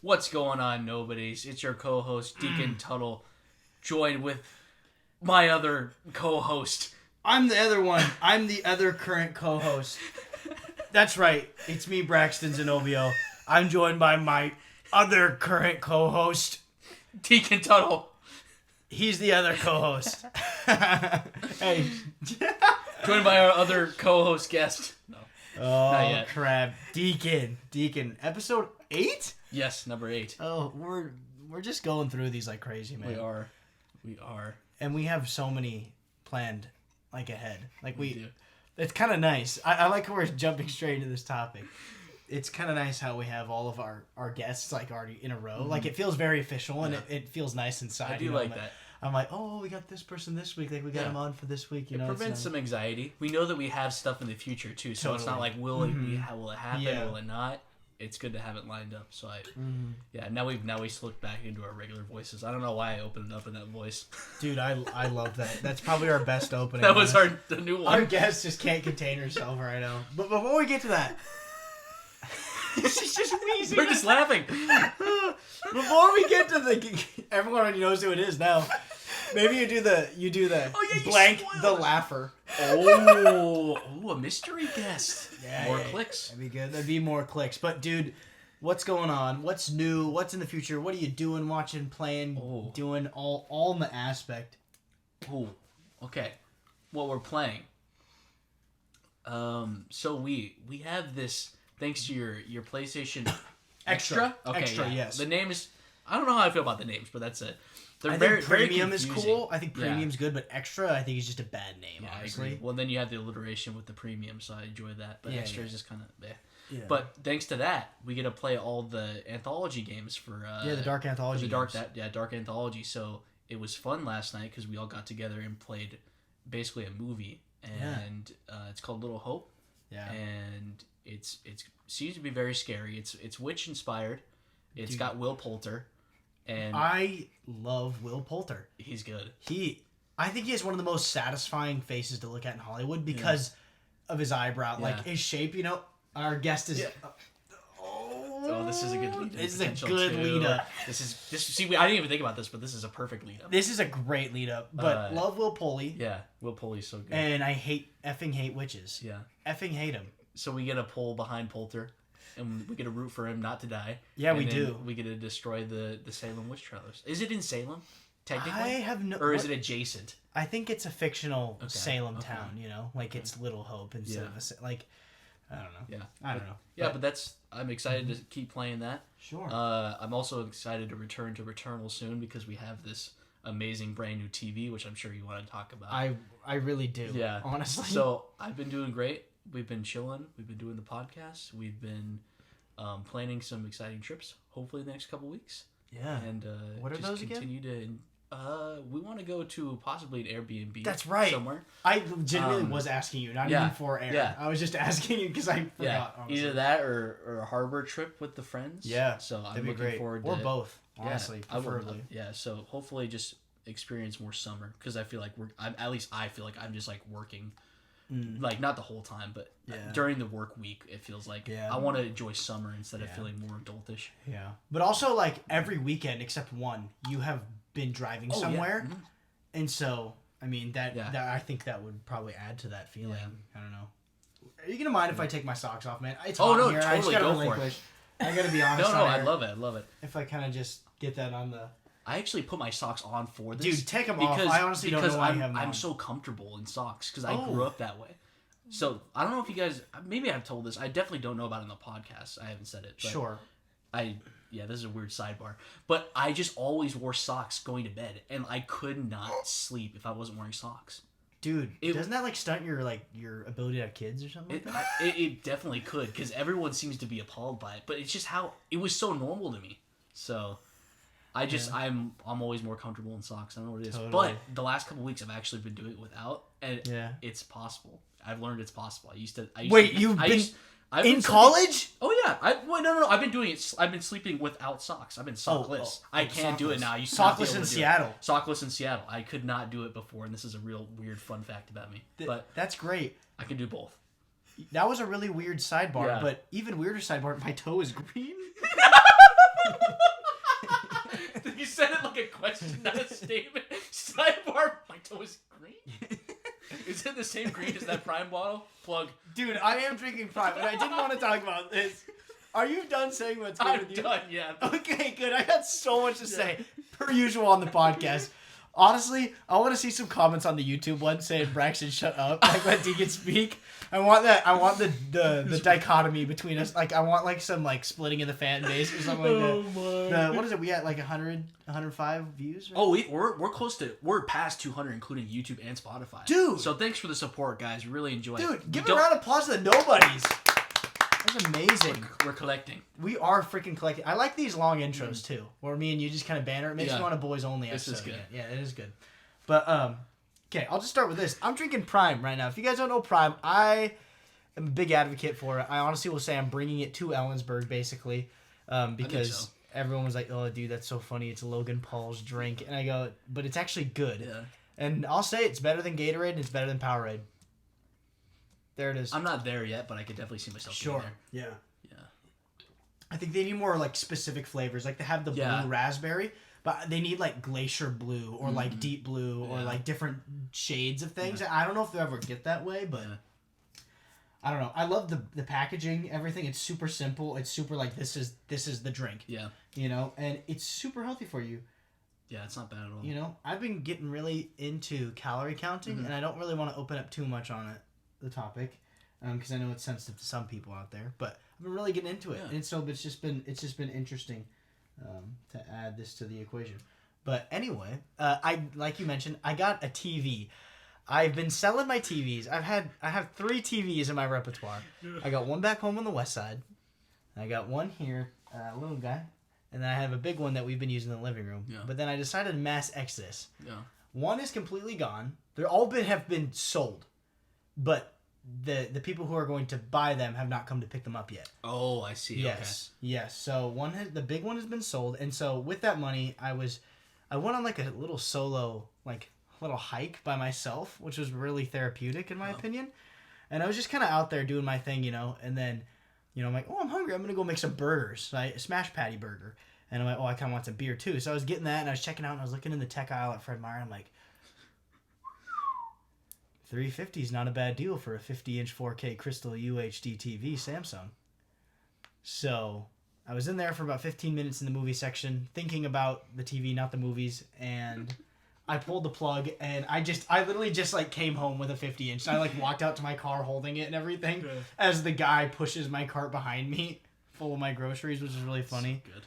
What's going on, nobodies? It's your co-host, Deacon Tuttle, joined with my other co-host. I'm the other one. I'm the other current co-host. That's right. It's me, Braxton Zenobio. I'm joined by my other current co-host, Deacon Tuttle. He's the other co-host. Hey. Joined by our other co-host guest. No. Oh, not yet. crap. Deacon. Episode 8? Yes, number 8. Oh, we're just going through these like crazy, man. We are. And we have so many planned, like, ahead. Like, we do. It's kind of nice. I like how we're jumping straight into this topic. It's kind of nice how we have all of our guests, like, already in a row. Mm-hmm. Like, it feels very official, and it feels nice inside. I do like that. I'm like, oh, we got this person this week. Like, we got him on for this week. You know, it prevents some anxiety. We know that we have stuff in the future, too. So It's not like, will it happen? Yeah. Will it not? It's good to have it lined up. So now we slipped back into our regular voices. I don't know why I opened it up in that voice. Dude, I love that. That's probably our best opening. That was the new one. Our guest just can't contain herself right now. But before we get to that, she's just wheezing. We're just laughing. Before we get to everyone already knows who it is now. Maybe you do the blank the laugher. Oh, a mystery guest. Yeah, more clicks. That'd be good. That'd be more clicks. But dude, what's going on? What's new? What's in the future? What are you doing? Watching, playing, doing all in the aspect. Oh, okay. What we're playing. So we have this thanks to your PlayStation Extra. Okay, Extra, yes. The name is. I don't know how I feel about the names, but that's it. I think Premium is cool. I think Premium's good, but Extra, I think is just a bad name, honestly. Well, then you have the alliteration with the Premium, so I enjoy that. But Extra is just kind of meh. Yeah. But thanks to that, we get to play all the anthology games for... the Dark Anthology Dark Anthology. So it was fun last night because we all got together and played basically a movie. And it's called Little Hope. Yeah. And it seems to be very scary. It's witch-inspired. It's got Will Poulter. And I love Will Poulter. He's good. I think he has one of the most satisfying faces to look at in Hollywood because of his eyebrow, like his shape. You know, our guest is. Yeah. This is a good lead-up. This is a good lead-up. See, I didn't even think about this, but this is a perfect lead-up. This is a great lead-up. But love Will Pulley. Yeah, Will Pulley's so good. And I effing hate witches. Yeah, effing hate him. So we get a pull behind Poulter. And we get to root for him not to die. Yeah, we do. We get to destroy the Salem witch trials. Is it in Salem, technically? I have no... Or is it adjacent? I think it's a fictional Salem town, you know? Like, it's Little Hope instead of a... Like, I don't know. Yeah. I don't know. Yeah, but I'm excited to keep playing that. Sure. I'm also excited to return to Returnal soon because we have this amazing brand new TV, which I'm sure you want to talk about. I really do. Yeah. Honestly. So, I've been doing great. We've been chilling. We've been doing the podcast. We've been planning some exciting trips, hopefully the next couple weeks. Yeah. And what are those again? We want to go to possibly an Airbnb. That's right. Somewhere. I genuinely was asking you, not even for air. Yeah. I was just asking you because I forgot. Honestly. Either that or a harbor trip with the friends. Yeah. So I'm looking forward to... Or both, honestly, preferably. So hopefully just experience more summer because I feel like I feel like I'm just like working. Like not the whole time, but during the work week, it feels like I want to enjoy summer instead of feeling more adultish. Yeah, but also like every weekend except one, you have been driving somewhere, and so I mean that I think that would probably add to that feeling. Yeah. I don't know. Are you gonna mind if I take my socks off, man? It's hot here. Totally, I just gotta go relinquish. For it. I gotta be honest. No, I love it. If I kind of just get that on the. I actually put my socks on for this. Dude, take them off. I honestly don't know why you have them on. I'm so comfortable in socks because I grew up that way. So, I don't know if you guys... Maybe I've told this. I definitely don't know about it in the podcast. I haven't said it. But sure. This is a weird sidebar. But I just always wore socks going to bed. And I could not sleep if I wasn't wearing socks. Dude, doesn't that stunt your ability to have kids or something like that? It definitely could. Because everyone seems to be appalled by it. But it's just how... It was so normal to me. So... I'm always more comfortable in socks. I don't know what it is. Totally. But the last couple weeks I've actually been doing it without. And it's possible. I've learned it's possible. You've been in college? Oh yeah. No. I've been doing it. I've been sleeping without socks. I've been sockless. I can't do it now. Sockless in Seattle. Sockless in Seattle. I could not do it before, and this is a real weird fun fact about me. But that's great. I can do both. That was a really weird sidebar, but even weirder sidebar. My toe is green. You said it like a question, not a statement. Sidebar, my toe is green? Is it the same green as that Prime bottle? Plug. Dude, I am drinking Prime, and I didn't want to talk about this. Are you done saying what's good with you? I'm done, yeah. Okay, good. I got so much to say, per usual on the podcast. Honestly, I want to see some comments on the YouTube one saying Braxton shut up, like let Deacon speak. I want that. I want the dichotomy between us. Like I want like some like splitting of the fan base or something like that. What is it? We at like 100, 105 views. Right? Oh, we're close to past 200, including YouTube and Spotify. Dude, so thanks for the support, guys. Really enjoy it. Dude, give a round of applause to the nobodies. That's amazing. We're collecting. We are freaking collecting. I like these long intros too, where me and you just kind of banter. It makes me want a boys only episode. This is good. Yeah, it is good. But okay, I'll just start with this. I'm drinking Prime right now. If you guys don't know Prime, I am a big advocate for it. I honestly will say I'm bringing it to Ellensburg basically, because everyone was like, "Oh, dude, that's so funny. It's Logan Paul's drink," and I go, "But it's actually good." Yeah. And I'll say it's better than Gatorade and it's better than Powerade. There it is. I'm not there yet, but I could definitely see myself getting there. Yeah. Yeah. I think they need more like specific flavors. Like they have the blue raspberry, but they need like glacier blue or like deep blue or like different shades of things. I don't know if they'll ever get that way, but I don't know. I love the packaging, everything. It's super simple. It's super like this is the drink. Yeah. You know, and it's super healthy for you. Yeah, it's not bad at all. You know, I've been getting really into calorie counting, and I don't really want to open up too much on it. The topic, because I know it's sensitive to some people out there, but I've been really getting into it, and so it's just been interesting to add this to the equation. But anyway, I like you mentioned, I got a TV. I've been selling my TVs. I have 3 TVs in my repertoire. I got one back home on the west side. I got one here, a little guy, and then I have a big one that we've been using in the living room. Yeah. But then I decided to mass X this. Yeah. One is completely gone. They're all have been sold. But the people who are going to buy them have not come to pick them up yet. Oh, I see. Yes. Okay. Yes. So the big one has been sold, and so with that money, I went on like a little solo little hike by myself, which was really therapeutic in my opinion. And I was just kind of out there doing my thing, you know. And then, you know, I'm like, oh, I'm hungry. I'm gonna go make some burgers, right? A smash patty burger. And I'm like, oh, I kind of want some beer too. So I was getting that, and I was checking out, and I was looking in the tech aisle at Fred Meyer. And I'm like, $350 is not a bad deal for a 50-inch 4K Crystal UHD TV Samsung. So I was in there for about 15 minutes in the movie section, thinking about the TV, not the movies, and I pulled the plug, and I literally just like came home with a 50-inch. So I like walked out to my car holding it and everything as the guy pushes my cart behind me full of my groceries, which is really funny. Good.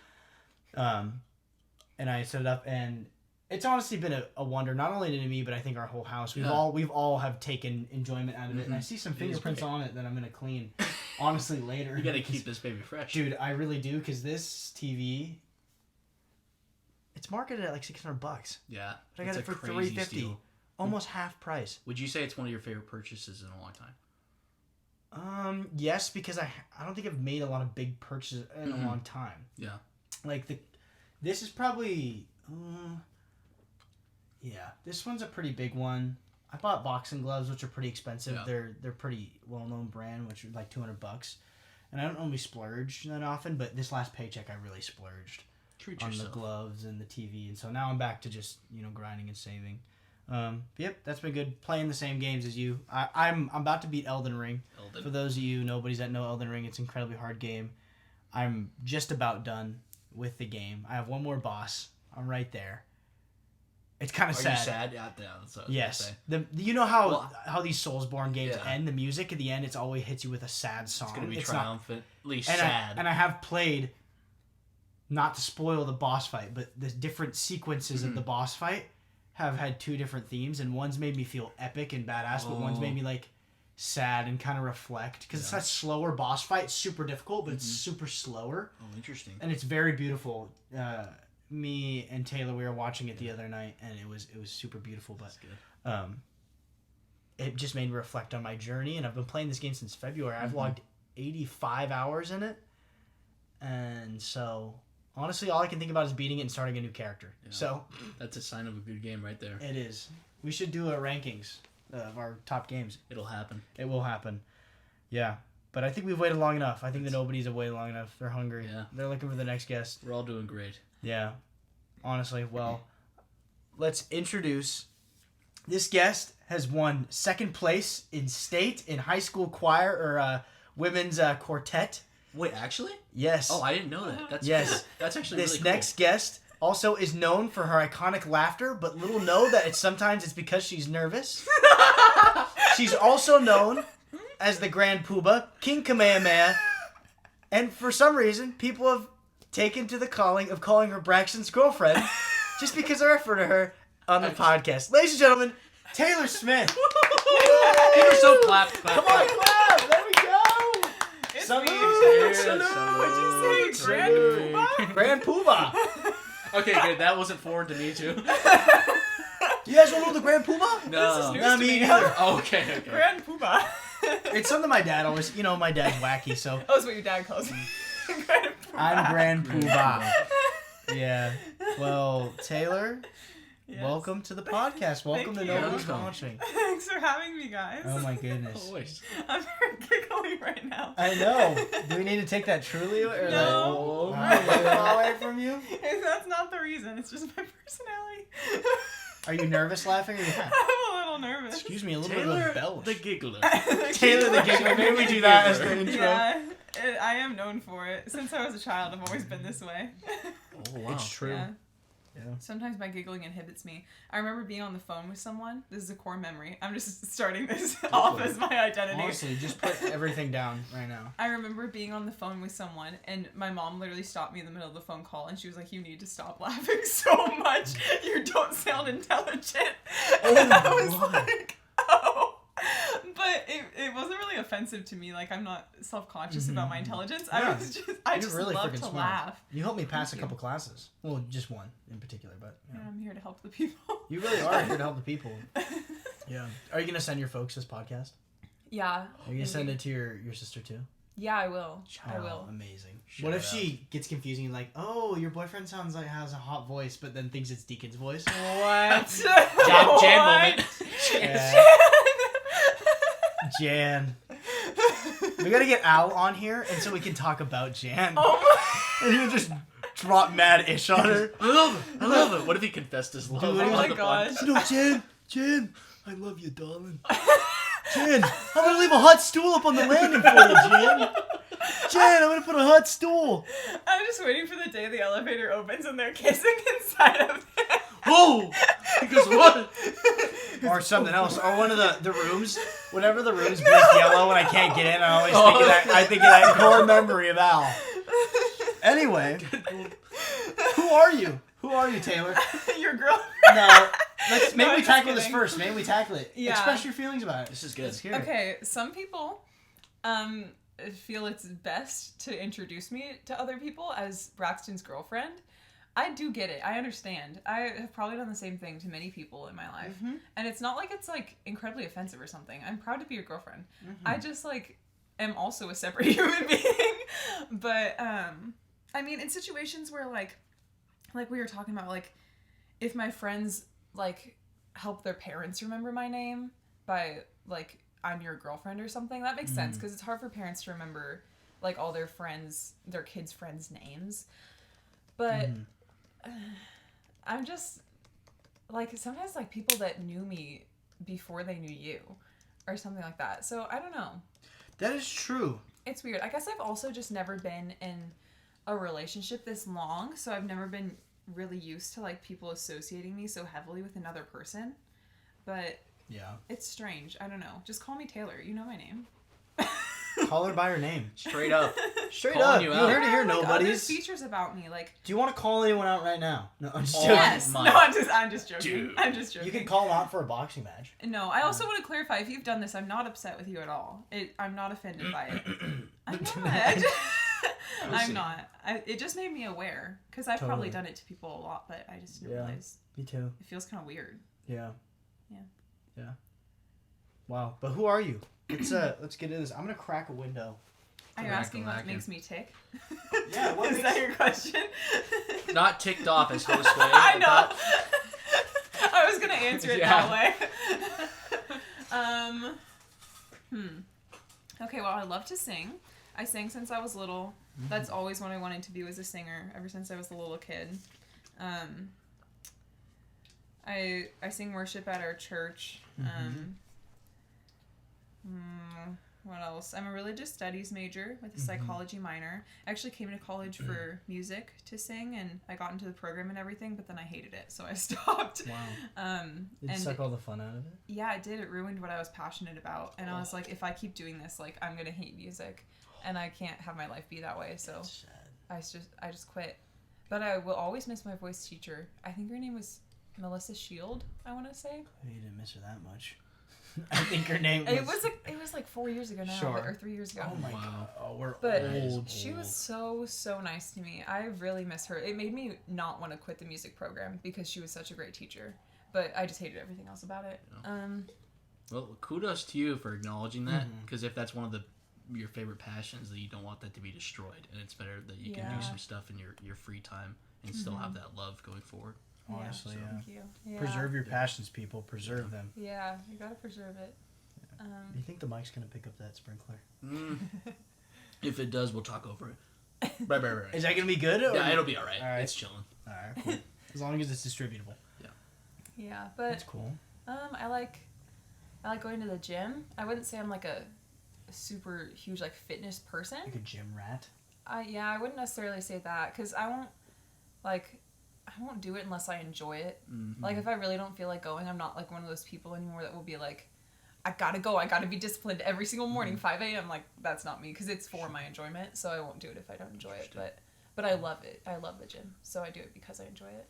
And I set it up, and it's honestly been a wonder, not only to me, but I think our whole house. We've all have taken enjoyment out of it, and I see some fingerprints on it that I'm gonna clean, honestly, later. You gotta keep this baby fresh, dude. I really do, because this TV, it's marketed at like $600. Yeah, but I got it for $350, almost half price. Would you say it's one of your favorite purchases in a long time? Yes, because I don't think I've made a lot of big purchases in a long time. Yeah, like this is probably. Yeah, this one's a pretty big one. I bought boxing gloves, which are pretty expensive. Yeah. They're pretty well-known brand, which are like $200. And I don't normally splurge that often, but this last paycheck I really splurged on the gloves and the TV, and so now I'm back to just grinding and saving. Yep, that's been good. Playing the same games as you. I'm about to beat Elden Ring. For those of you nobodies that know Elden Ring, it's an incredibly hard game. I'm just about done with the game. I have one more boss. I'm right there. It's kind of sad. Are you sad? Yeah, that's what I was yes. You know how these Soulsborne games end? The music at the end, it always hits you with a sad song. It's going to be triumphantly sad. And I have played, not to spoil the boss fight, but the different sequences of the boss fight have had 2 different themes, and one's made me feel epic and badass, but one's made me sad and kind of reflect, because it's that slower boss fight. It's super difficult, but it's super slower. Oh, interesting. And it's very beautiful. Me and Taylor, we were watching it the other night, and it was super beautiful. But it just made me reflect on my journey, and I've been playing this game since February. I've logged 85 hours in it, and so honestly, all I can think about is beating it and starting a new character. Yeah. So that's a sign of a good game right there. It is. We should do a rankings of our top games. It'll happen. It will happen. Yeah. But I think we've waited long enough. I think the nobodies have waited long enough. They're hungry. Yeah. They're looking for the next guest. We're all doing great. Yeah. Honestly, well, let's introduce... This guest has won second place in state in high school choir or women's quartet. Wait, actually? Yes. Oh, I didn't know that. That's actually this really cool. next guest also is known for her iconic laughter, but little know that sometimes it's because she's nervous. She's also known as the Grand Poobah, King Kamehameha, and for some reason, people have taken to the calling of calling her Braxton's girlfriend just because of our effort to her on the podcast. Ladies and gentlemen, Taylor Smith. Give her some clap. Come on, clap. There we go. It's Salute. me. Salute. What'd you say? Grand Poobah? Grand Poobah. Okay, good. That wasn't foreign to me, too. You guys don't know the Grand Poobah? No. This is news Not to me me. either. Oh, okay. Grand Poobah. It's something my dad always, my dad's wacky, so. That was what your dad calls me. Grand Poobah. I'm Grand Poobah. Yeah. Well, Taylor, Yes. welcome to the podcast. Welcome to Thank you. Nobody's Welcome. Watching. Thanks for having me, guys. Oh my goodness. Always. I'm very giggly right now. I know. Do we need to take that truly or No. that away from you? That's not the reason. It's just my personality. Are you nervous laughing or you I'm a little nervous. Excuse me, a little bit Taylor of a belch. the Giggler. Taylor the Giggler. Maybe we do that as the intro. Yeah, I am known for it. Since I was a child, I've always been this way. Oh, wow. It's true. Yeah. Yeah. Sometimes my giggling inhibits me. I remember being on the phone with someone. This is a core memory. I'm just starting this off as my identity. Honestly, just put everything down right now. I remember being on the phone with someone, and my mom literally stopped me in the middle of the phone call, and she was like, "You need to stop laughing so much. You don't sound intelligent." Oh, and I was God. like, "Oh." But it wasn't really offensive to me. Like, I'm not self-conscious about my intelligence. Yeah. I You're just really love freaking to smart. laugh. You helped me pass Thank a couple classes. Well, just one in particular, but And I'm here to help the people. you really are here to help the people. Yeah. Are you gonna send your folks this podcast? Yeah. Are you gonna send it to your sister too? Yeah, I will. I Oh, will. amazing. Shout What if out. she gets confusing and like, oh, your boyfriend sounds like has a hot voice, but then thinks it's Deacon's voice? What? Jan moment. Yeah. Jan. We gotta get Al on here, and so we can talk about Jan. Oh And he'll just drop mad ish on her. I love it. I love it. What if he confessed his love? Dude, on oh my the gosh. podcast? No, Jan, I love you, darling. Jan, I'm gonna leave a hot stool up on the landing for you, Jan. Jan, I'm gonna put a hot stool. I'm just waiting for the day the elevator opens and they're kissing inside of it. Oh! Because what? Or something else. Or one of the rooms. Whenever the rooms blink yellow and I can't get in, I always think of that. I think of that core memory of Al. Anyway, who are you? Who are you, Taylor? Your girl. No, maybe No, we just tackle this kidding. first. Maybe we tackle it. Yeah. Express your feelings about it. This is good. Let's hear it. Okay, some people feel it's best to introduce me to other people as Braxton's girlfriend. I do get it. I understand. I have probably done the same thing to many people in my life. Mhm. And it's not like it's like incredibly offensive or something. I'm proud to be your girlfriend. Mhm. I just like am also a separate human being. But I mean, in situations where like we were talking about, like if my friends like help their parents remember my name by like I'm your girlfriend or something, that makes sense because it's hard for parents to remember like all their kids' friends' names. But I'm just like sometimes like people that knew me before they knew you or something like that. So I don't know. That is true. It's weird. I guess I've also just never been in a relationship this long, so I've never been really used to like people associating me so heavily with another person. But Yeah. it's strange. I don't know. Just call me Taylor. You know my name. Call her by her name. Straight up. Straight Calling up. you You out. heard it here, like other nobodies. features about me, like Do you want to call anyone out right now? No, I'm just Oh, joking. yes. my- No, I'm just joking. Dude. I'm just joking. You can call them out for a boxing match. No, I also want to clarify, if you've done this, I'm not upset with you at all. I'm not offended by it. I'm not. I'm not. It just made me aware, because I've probably Totally. done it to people a lot, but I just didn't Yeah. realize. Me too. It feels kind of weird. Yeah. Yeah. Yeah. Wow. But who are you? Let's get into this. I'm gonna crack a window. Are you asking what makes me tick? Yeah, what Is makes- that your question? Not ticked off as host way. I know. I was gonna answer it Yeah. that way. Okay, well, I love to sing. I sang since I was little. That's always what I wanted to be, was a singer, ever since I was a little kid. I sing worship at our church. What else? I'm a religious studies major with a psychology minor. I actually came to college for music to sing, and I got into the program and everything, but then I hated it, so I stopped. Wow. Did it suck all the fun out of it? Yeah, it did. It ruined what I was passionate about, and I was like, if I keep doing this, like, I'm gonna hate music, and I can't have my life be that way. So I just quit. But I will always miss my voice teacher. I think her name was Melissa Shield, I want to say. You didn't miss her that much. I think her name was... It was like 4 years ago now, or 3 years ago. Oh my god. Oh, we're old. She was so nice to me. I really miss her. It made me not want to quit the music program because she was such a great teacher. But I just hated everything else about it. Yeah. Well, kudos to you for acknowledging that, because if that's one of your favorite passions, that you don't want that to be destroyed, and it's better that you can do some stuff in your free time and still have that love going forward. Honestly, Thank you. Yeah. Preserve your passions, people. Preserve them. Yeah, you gotta preserve it. Do you think the mic's gonna pick up that sprinkler? If it does, we'll talk over it. Right. Is that gonna be good? Or... Yeah, it'll be all right. It's chilling. All right, cool. As long as it's distributable. Yeah, but that's cool. I like going to the gym. I wouldn't say I'm like a super huge like fitness person. Like a gym rat. I wouldn't necessarily say that, because I won't do it unless I enjoy it. Like, if I really don't feel like going, I'm not like one of those people anymore that will be like, I gotta go, I gotta be disciplined every single morning, 5 a.m. Like, that's not me, because it's for my enjoyment, so I won't do it if I don't enjoy it. But I love it. I love the gym, so I do it because I enjoy it.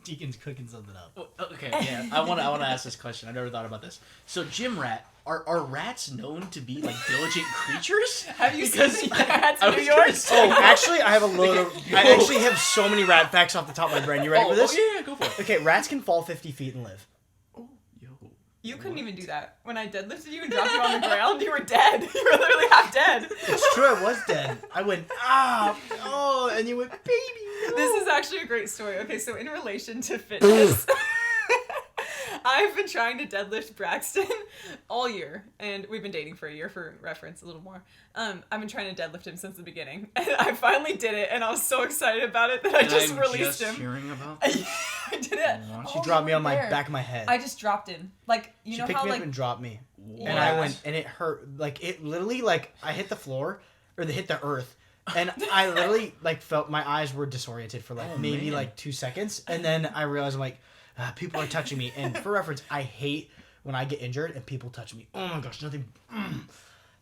Deacon's cooking something up. Okay, yeah. I want to ask this question. I never thought about this. So, gym rat, are rats known to be like diligent creatures? Have you seen the rats in New York? Oh, actually, I have a load of. I actually have so many rat facts off the top of my brain. You ready for this? Oh, yeah, go for it. Okay, rats can fall 50 feet and live. You couldn't even do that. When I deadlifted you and dropped you on the ground, you were dead. You were literally half dead. It's true, I was dead. I went, and you went, baby, no. This is actually a great story. Okay, so in relation to fitness, I've been trying to deadlift Braxton all year, and we've been dating for a year, for reference, a little more. I've been trying to deadlift him since the beginning, and I finally did it, and I was so excited about it that I just released him. Hearing about this? I did it. She dropped me on my back of my head. I just dropped him. Like, you know how, like... She picked me up and dropped me. What? And I went, and it hurt. Like, it literally, like, I hit the floor, or hit the earth, and I literally, like, felt my eyes were disoriented for, like, maybe, like, 2 seconds, and then I realized, I'm like, people are touching me. And for reference, I hate when I get injured and people touch me. Oh my gosh, nothing.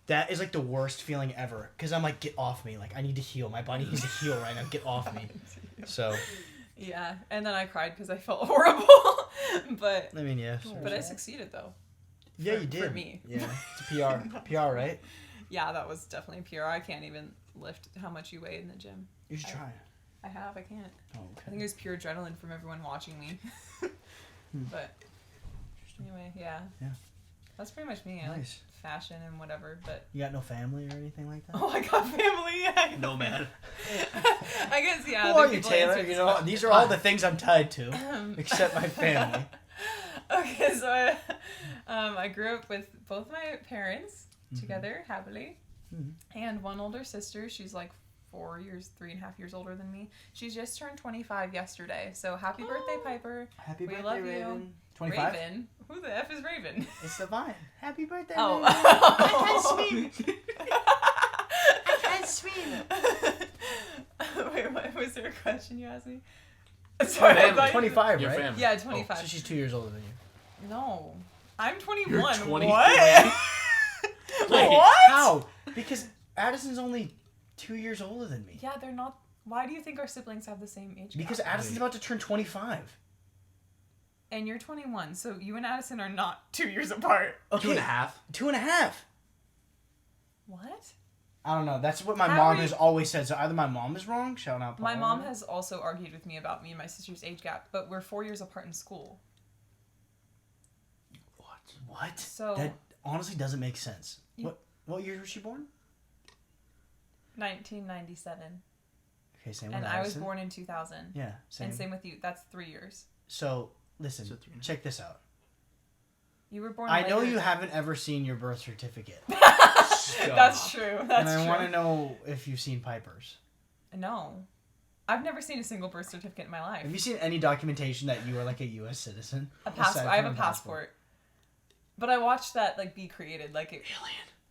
That is like the worst feeling ever. Because I'm like, get off me. Like, I need to heal. My body needs to heal right now. Get off me. So. Yeah. And then I cried because I felt horrible. But. I mean, yeah. But I succeeded though. Yeah, you did. For me. Yeah. It's a PR. PR, right? Yeah, that was definitely a PR. I can't even lift how much you weigh in the gym. You should try. I can't. Oh, okay. I think it was pure adrenaline from everyone watching me. But anyway, yeah. That's pretty much me. Nice. I like fashion and whatever, but... You got no family or anything like that? Oh, I got family, yeah. No, man. I guess, yeah. Who are you, Taylor? You know, these are all the things I'm tied to, except my family. Okay, so I grew up with both my parents together, happily, and one older sister. She's like 3.5 years older than me. She's just turned 25 yesterday. So happy birthday, Piper. Happy birthday, love Raven. You. 25? Raven? Who the F is Raven? It's the vine. Happy birthday, oh. Raven. I can't swim. I can't swim. Wait, what was there a question you asked me? Sorry, 25, Your right? family. Yeah, 25. So she's 2 years older than you. No. I'm 21. You're 23. What? What? How? Because Addison's only 2 years older than me. Yeah, they're not. Why do you think our siblings have the same age gap? Because Addison's about to turn 25. And you're 21, so you and Addison are not 2 years apart. Okay. 2.5. 2.5. What? I don't know. That's what my mom has always said. So either my mom is wrong, shout out Paul. My mom has also argued with me about me and my sister's age gap, but we're 4 years apart in school. What? So that honestly doesn't make sense. What year was she born? 1997. Okay, same with And Addison. I was born in 2000. Yeah, same. And same with you. That's 3 years. So, listen, check this out. You were born. I know you haven't ever seen your birth certificate. That's true. That's true. And I want to true. know if you've seen Piper's. No. I've never seen a single birth certificate in my life. Have you seen any documentation that you are like a U.S. citizen? I have a passport. But I watched that like be created like it.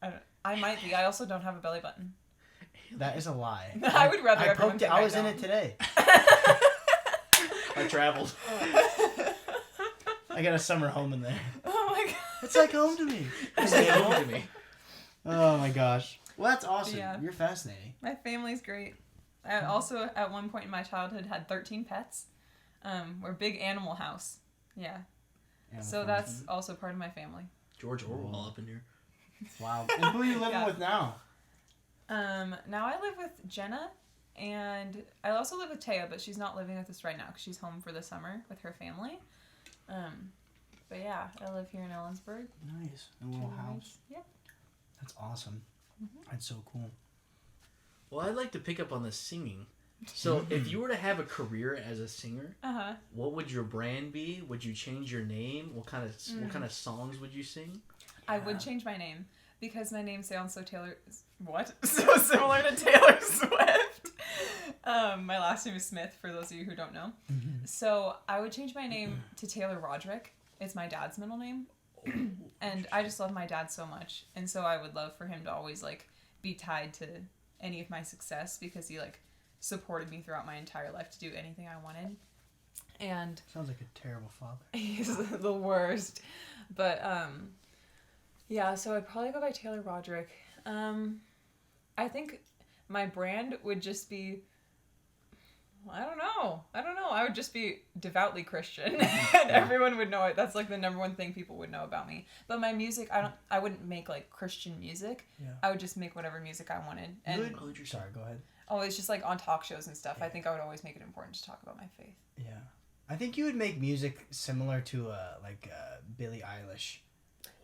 Alien. I might be. I also don't have a belly button. That is a lie. I would rather. I poked it. I was in it today. I traveled. I got a summer home in there. Oh my god. It's like home to me. It's like home to me. Oh my gosh. Well, that's awesome. Yeah. You're fascinating. My family's great. I also, at one point in my childhood, had 13 pets. We're a big animal house. Yeah. So that's also part of my family. George Orwell up in here. Wow. And who are you living with now? Now I live with Genna, and I also live with Taya, but she's not living with us right now because she's home for the summer with her family. But yeah, I live here in Ellensburg. Nice. A little house. Yep. That's awesome. Mm-hmm. That's so cool. Well, I'd like to pick up on the singing. So, if you were to have a career as a singer, what would your brand be? Would you change your name? What kind of songs would you sing? I would change my name because my name sounds so so similar to Taylor Swift. My last name is Smith, for those of you who don't know. Mm-hmm. So I would change my name to Taylor Roderick. It's my dad's middle name. And I just love my dad so much. And so I would love for him to always like be tied to any of my success because he like supported me throughout my entire life to do anything I wanted. And sounds like a terrible father. He's the worst. But yeah, so I'd probably go by Taylor Roderick. I think my brand would just be, I don't know. I would just be devoutly Christian, and everyone would know it. That's like the number one thing people would know about me. But my music, I wouldn't make like Christian music. Yeah. I would just make whatever music I wanted. And sorry, go ahead. Oh, it's just like on talk shows and stuff. Yeah. I think I would always make it important to talk about my faith. Yeah, I think you would make music similar to Billie Eilish.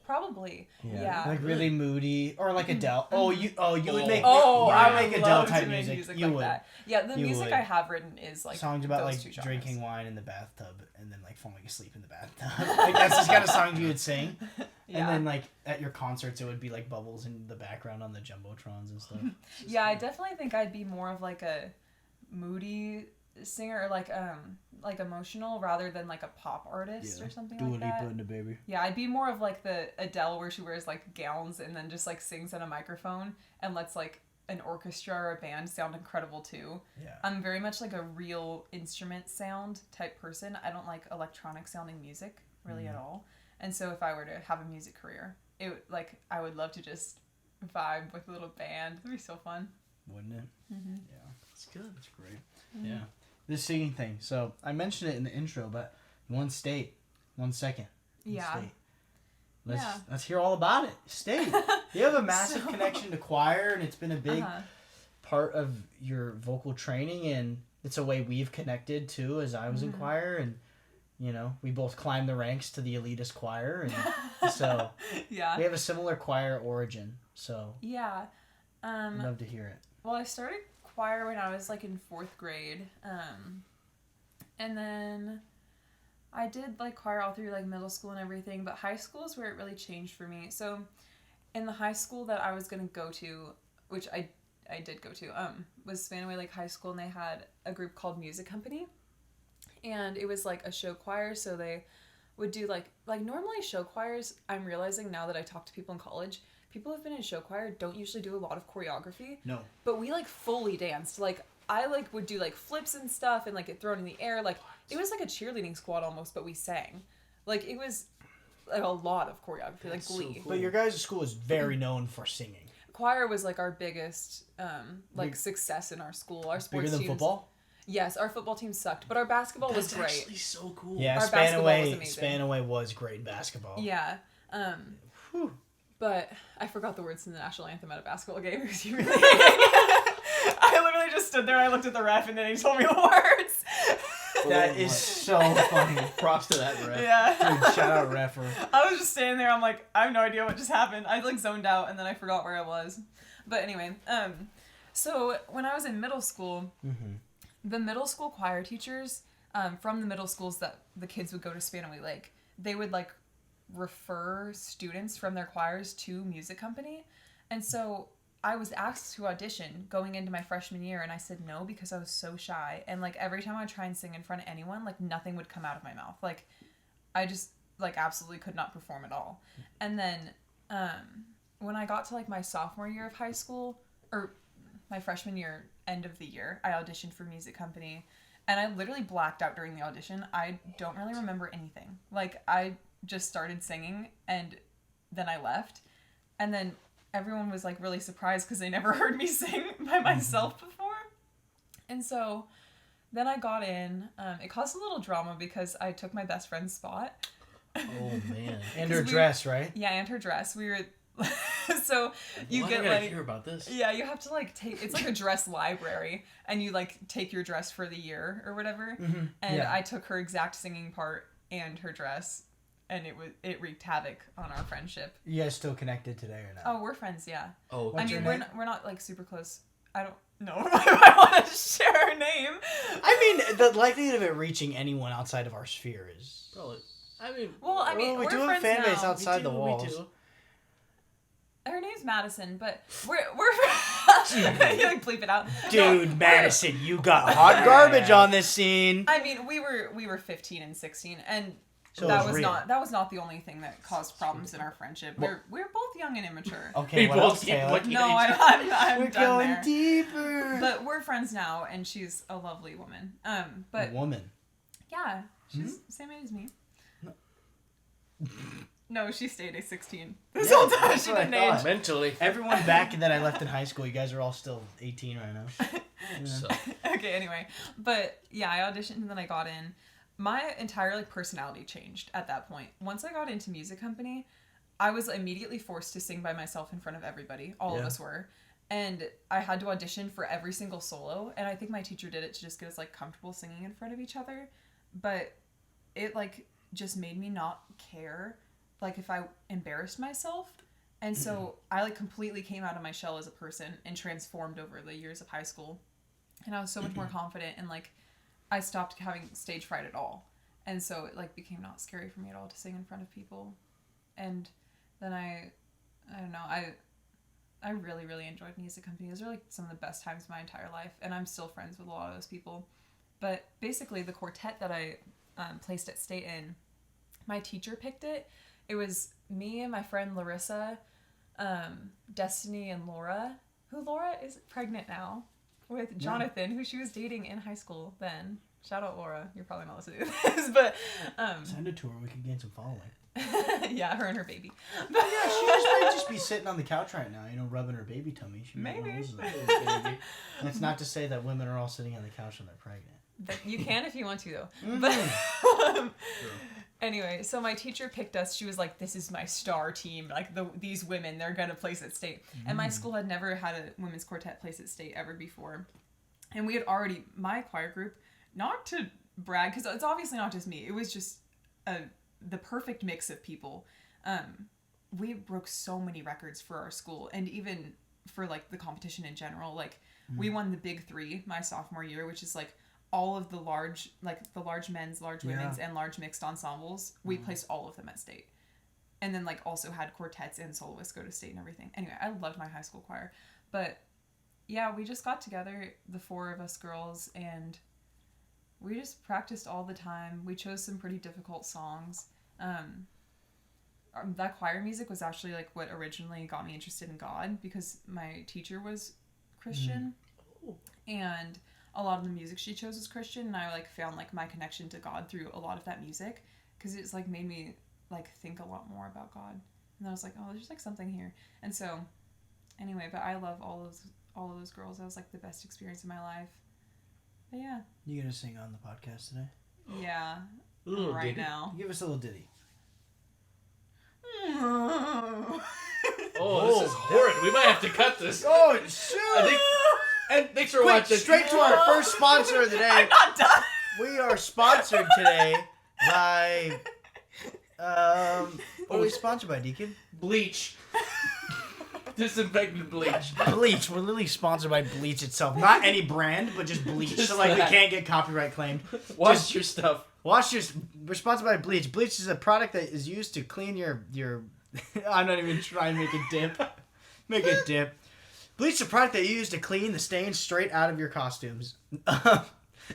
Probably. Yeah. Like really moody, or like Adele. You would make. I would make Adele type music. You like would. That. Yeah, the music I have written is like songs about those like two genres. Drinking wine in the bathtub and then like falling asleep in the bathtub. Like that's just kind of songs you would sing. Yeah. And then like at your concerts, it would be like bubbles in the background on the jumbotrons and stuff. Yeah, I definitely think I'd be more of like a moody singer, or like emotional rather than like a pop artist or something like that. Dua Lipa and the baby. Yeah, I'd be more of like the Adele where she wears like gowns and then just like sings on a microphone and lets like an orchestra or a band sound incredible too. Yeah. I'm very much like a real instrument sound type person. I don't like electronic sounding music really at all. And so if I were to have a music career, I would love to just vibe with a little band. It'd be so fun. Wouldn't it? Mm-hmm. Yeah. That's good. That's great. Mm-hmm. Yeah. This singing thing. So I mentioned it in the intro, but one state, 1 second. State. Let's hear all about it. State. You have a massive connection to choir, and it's been a big part of your vocal training, and it's a way we've connected too. As I was in choir, and we both climbed the ranks to the elitist choir, and so we have a similar choir origin. So I'd love to hear it. Well, I started choir when I was like in 4th grade, and then I did like choir all through like middle school and everything, but high school is where it really changed for me. So in the high school that I was gonna go to, which I did go to, was Spanaway Lake High School, and they had a group called Music Company, and it was like a show choir. So they would do like normally show choirs, I'm realizing now that I talk to people in college, people who've been in show choir don't usually do a lot of choreography. No. But we like fully danced. Like I like would do like flips and stuff and like get thrown in the air. Like it was like a cheerleading squad almost, but we sang. Like it was like a lot of choreography, like Glee. So cool. But your guys' school is very known for singing. Choir was like our biggest success in our school. Our sports bigger than teams, football? Yes, our football team sucked, but our basketball was great. That's actually so cool. Yeah, our basketball was amazing. Spanaway was great in basketball. Yeah. But I forgot the words to the national anthem at a basketball game because you really I literally just stood there, I looked at the ref, and then he told me the words. That is so funny. Props to that ref. Yeah. Dude, shout out refer. I was just standing there, I'm like, I have no idea what just happened. I like zoned out, and then I forgot where I was. But anyway, so when I was in middle school, the middle school choir teachers from the middle schools that the kids would go to Spanaway Lake, they would like refer students from their choirs to music company. And so I was asked to audition going into my freshman year, and I said no because I was so shy. And like every time I would try and sing in front of anyone, like nothing would come out of my mouth. Like I just like absolutely could not perform at all. And then when I got to like my sophomore year of high school, or my freshman year, end of the year, I auditioned for music company, and I literally blacked out during the audition. I don't really remember anything. Like I just started singing, and then I left, and then everyone was like really surprised because they never heard me sing by myself before. And so then I got in. It caused a little drama because I took my best friend's spot. Oh man. And her dress, right? Yeah, and her dress. We were so you Why get did I like hear about this? Yeah, you have to like take, it's like a dress library, and you like take your dress for the year or whatever. Mm-hmm. And I took her exact singing part and her dress, and it wreaked havoc on our friendship. You guys still connected today or not? Oh, we're friends, yeah. Oh, I mean, we're not like super close. I don't know if I want to share her name. I mean, the likelihood of it reaching anyone outside of our sphere is. Probably. I mean, we we're do have a friends fan base now. outside the walls. We do. Her name's Madison, but we're you like bleep it out. Dude, No, Madison, you got hot garbage on this scene. I mean, we were 15 and 16, and So that was not the only thing that caused problems in our friendship. We're both young and immature. Okay, what else, Taylor? No, I'm We're done going there. deeper. But we're friends now, and she's a lovely woman. But a woman. yeah, she's same age as me. No, she stayed a 16. This whole time she didn't age. Mentally. Everyone back that I left in high school, you guys are all still 18 right now. Yeah. So. Okay, anyway. But yeah, I auditioned and then I got in. My entire like personality changed at that point. Once I got into music company, I was immediately forced to sing by myself in front of everybody. All of us were. And I had to audition for every single solo. And I think my teacher did it to just get us like comfortable singing in front of each other. But it like just made me not care like if I embarrassed myself. And so I like completely came out of my shell as a person and transformed over the years of high school. And I was so much more confident, and like I stopped having stage fright at all. And so it like became not scary for me at all to sing in front of people. And then I don't know, I really, really enjoyed music company. Those are like some of the best times of my entire life, and I'm still friends with a lot of those people. But basically the quartet that I placed at state in, my teacher picked it. It was me and my friend Larissa, Destiny, and Laura, who Laura is pregnant now with Jonathan, who she was dating in high school then. Shout out Laura. You're probably not listening to this, but send it to her. We could gain some following. Yeah, her and her baby. But yeah, she might just be sitting on the couch right now, rubbing her baby tummy. She Maybe. And it's not to say that women are all sitting on the couch when they're pregnant. But you can if you want to, though. Mm-hmm. But anyway, so my teacher picked us. She was like, "This is my star team. Like these women, they're gonna place at state." And my school had never had a women's quartet place at state ever before. And we had already, my choir group, not to brag, because it's obviously not just me. It was just the perfect mix of people. We broke so many records for our school, and even for like the competition in general. Like we won the big three my sophomore year, which is like all of the large men's, large women's, and large mixed ensembles. We placed all of them at state. And then like also had quartets and soloists go to state and everything. Anyway, I loved my high school choir. But yeah, we just got together, the four of us girls, and we just practiced all the time. We chose some pretty difficult songs. That choir music was actually like what originally got me interested in God, because my teacher was Christian. And a lot of the music she chose was Christian, and I like found like my connection to God through a lot of that music, because it's like made me like think a lot more about God. And then I was like, oh, there's like something here. And so anyway, but I love all of those girls. That was like the best experience of my life. But yeah. You gonna sing on the podcast today? Yeah. Right now. Give us a little ditty. Oh, this is horrid. We might have to cut this. Oh, shoot! I think. And thanks for watching. Straight to our first sponsor of the day. I'm not done. We are sponsored today by. What are we sponsored by, Deacon? Bleach. Disinfectant bleach. Bleach. We're literally sponsored by Bleach itself. Not any brand, but just Bleach. Just so like that. we can't get copyright claimed. Wash your stuff. We're sponsored by Bleach. Bleach is a product that is used to clean your I'm not even trying to make a dip. Bleach is a product that you use to clean the stains straight out of your costumes.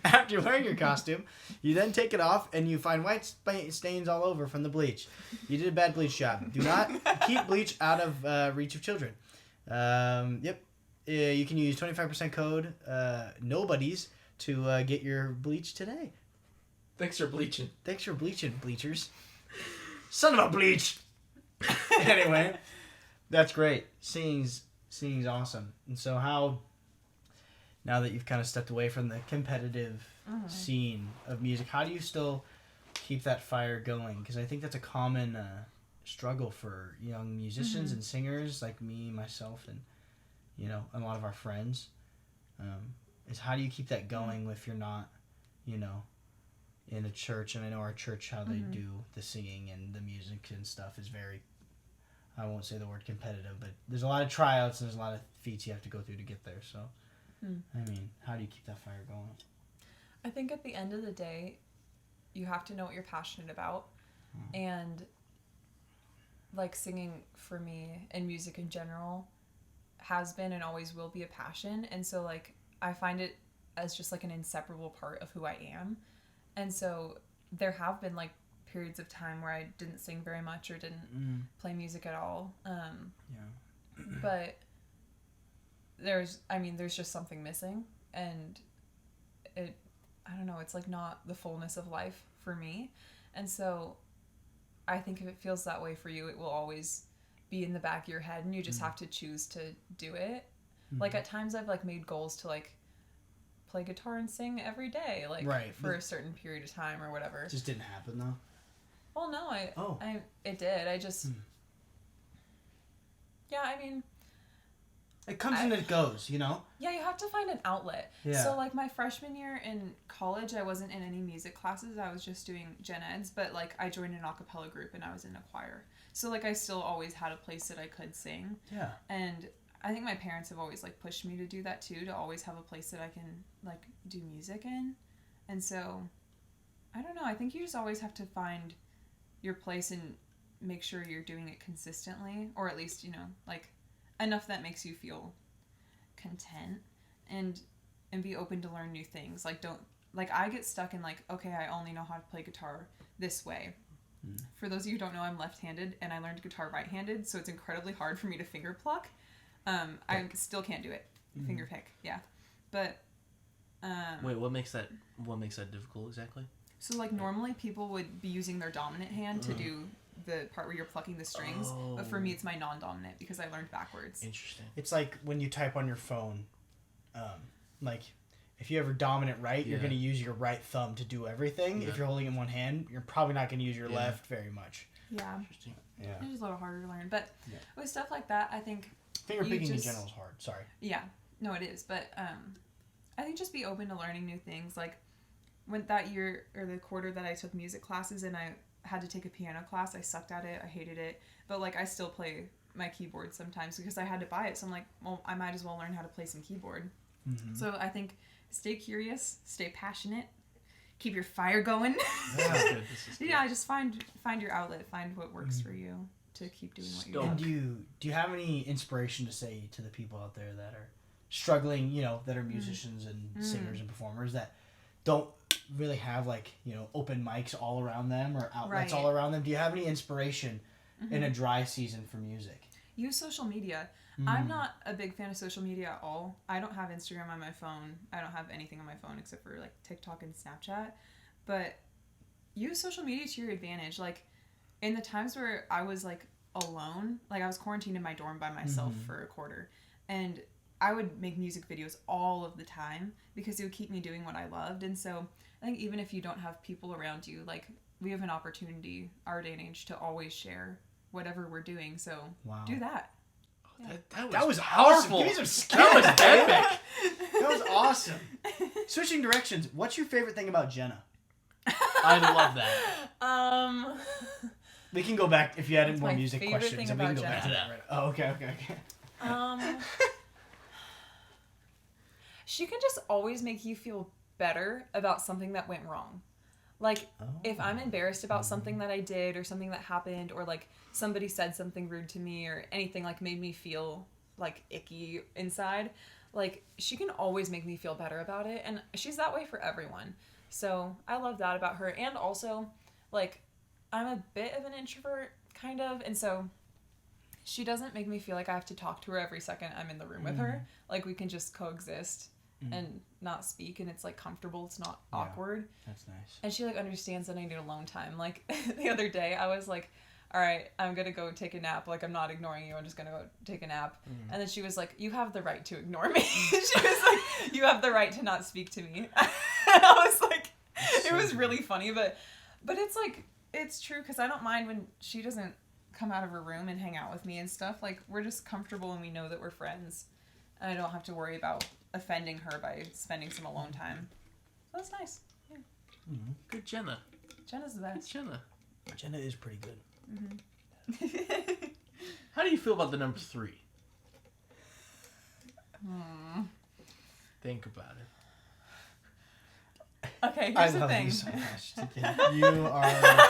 After you're wearing your costume, you then take it off and you find white stains all over from the bleach. You did a bad bleach job. Do not keep bleach out of reach of children. Yep. You can use 25% code NOBODIES to get your bleach today. Thanks for bleaching, bleachers. Son of a bleach! Anyway, that's great. Singing's awesome. And so how... Now that you've kind of stepped away from the competitive scene of music, how do you still keep that fire going? Because I think that's a common struggle for young musicians and singers like me, myself, and a lot of our friends. Is how do you keep that going if you're not, in a church? And I know our church, how they do the singing and the music and stuff is very, I won't say the word competitive, but there's a lot of tryouts and there's a lot of feats you have to go through to get there. So. I mean, how do you keep that fire going? I think at the end of the day, you have to know what you're passionate about. And, like, singing for me and music in general has been and always will be a passion. And so, like, I find it as just, like, an inseparable part of who I am. And so there have been, like, periods of time where I didn't sing very much or didn't play music at all. But... there's just something missing, and I don't know, it's like not the fullness of life for me. And so I think if it feels that way for you, it will always be in the back of your head, and you just have to choose to do it. Like at times I've like made goals to like play guitar and sing every day, like for a certain period of time or whatever. It just didn't happen though. Well, no, it did. I just it comes and it goes, Yeah, you have to find an outlet. Yeah. So, like, my freshman year in college, I wasn't in any music classes. I was just doing gen eds, but, like, I joined an a cappella group and I was in a choir. So, like, I still always had a place that I could sing. Yeah. And I think my parents have always, like, pushed me to do that, too, to always have a place that I can, like, do music in. And so, I don't know. I think you just always have to find your place and make sure you're doing it consistently, or at least, like... enough that makes you feel content and be open to learn new things. Like I get stuck in like, okay, I only know how to play guitar this way. For those of you who don't know, I'm left-handed and I learned guitar right-handed, so it's incredibly hard for me to finger pluck. I still can't do it. Finger pick. Yeah. But wait, what makes that difficult exactly? So like normally people would be using their dominant hand to do the part where you're plucking the strings, but for me it's my non-dominant because I learned backwards. Interesting. It's like when you type on your phone, like if you have a dominant right, you're going to use your right thumb to do everything. If you're holding it in one hand, you're probably not going to use your left very much. Yeah. Interesting. Yeah. It's just a little harder to learn, but with stuff like that, I think finger picking in general is hard. Sorry. Yeah. No, it is, but I think just be open to learning new things. Like when that year or the quarter that I took music classes and I had to take a piano class, I sucked at it, I hated it, but like I still play my keyboard sometimes because I had to buy it, so I'm like, well, I might as well learn how to play some keyboard. So I think stay curious, stay passionate, keep your fire going. This is good. Yeah, just find your outlet, find what works for you to keep doing what you're doing. And do you have any inspiration to say to the people out there that are struggling, that are musicians and singers and performers that don't really have like open mics all around them or outlets all around them? Do you have any inspiration in a dry season for music? Use social media. I'm not a big fan of social media at all. I don't have Instagram on my phone. I don't have anything on my phone except for like TikTok and Snapchat. But use social media to your advantage. Like in the times where I was like alone, like I was quarantined in my dorm by myself for a quarter, and I would make music videos all of the time because it would keep me doing what I loved. And so I think even if you don't have people around you, like we have an opportunity, our day and age, to always share whatever we're doing. So do that. Yeah. That was powerful. Awesome. Give me some That was epic. That was awesome. Switching directions, what's your favorite thing about Genna? I love that. We can go back if you had more music favorite questions. thing And we can about go back to Genna. that. Oh, okay. She can just always make you feel better about something that went wrong. Like, if I'm embarrassed about something that I did or something that happened or, like, somebody said something rude to me or anything, like, made me feel, like, icky inside, like, she can always make me feel better about it. And she's that way for everyone. So I love that about her. And also, like, I'm a bit of an introvert, kind of. And so she doesn't make me feel like I have to talk to her every second I'm in the room with her. Like, we can just coexist. And not speak, and it's like comfortable, it's not awkward. That's nice. And she like understands that I need alone time. Like the other day I was like, all right, I'm gonna go take a nap, like I'm not ignoring you, I'm just gonna go take a nap. And then she was like, you have the right to ignore me. She was like, you have the right to not speak to me. And I was like, it was really funny, but it's like, it's true, because I don't mind when she doesn't come out of her room and hang out with me and stuff. Like, we're just comfortable and we know that we're friends, and I don't have to worry about offending her by spending some alone time. So that's nice. Yeah. Good Genna. Jenna's the best. Genna. Genna is pretty good. How do you feel about the number 3? Think about it. Okay, here's the thing. You so much. You are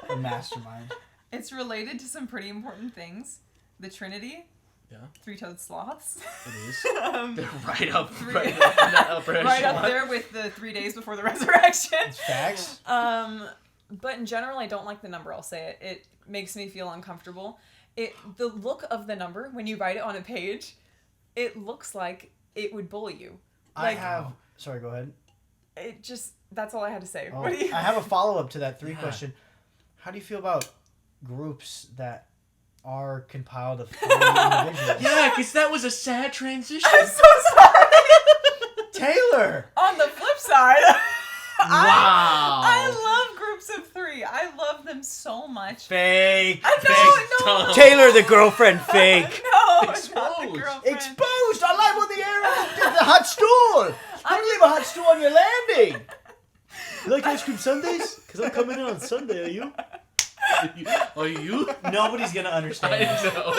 a mastermind. It's related to some pretty important things. The Trinity. Yeah. 3-toed sloths. It is. They're right up there with the 3 days before the resurrection. It's facts. But in general, I don't like the number. I'll say it. It makes me feel uncomfortable. The look of the number when you write it on a page, it looks like it would bully you. Like, Sorry, go ahead. It just. That's all I had to say. I have a follow-up to that 3 question. How do you feel about groups that are compiled of 3 individuals? Yeah, because that was a sad transition. I'm so sorry. Taylor! On the flip side, wow. I love groups of 3. I love them so much. Fake. No. Taylor, the girlfriend, fake. No, Exposed. not the girlfriend. Exposed! I live on the air of the hot stool! Don't leave a hot stool on your landing! You like ice cream sundaes? Because I'm coming in on Sunday, are you? Are you? Nobody's gonna understand. I know.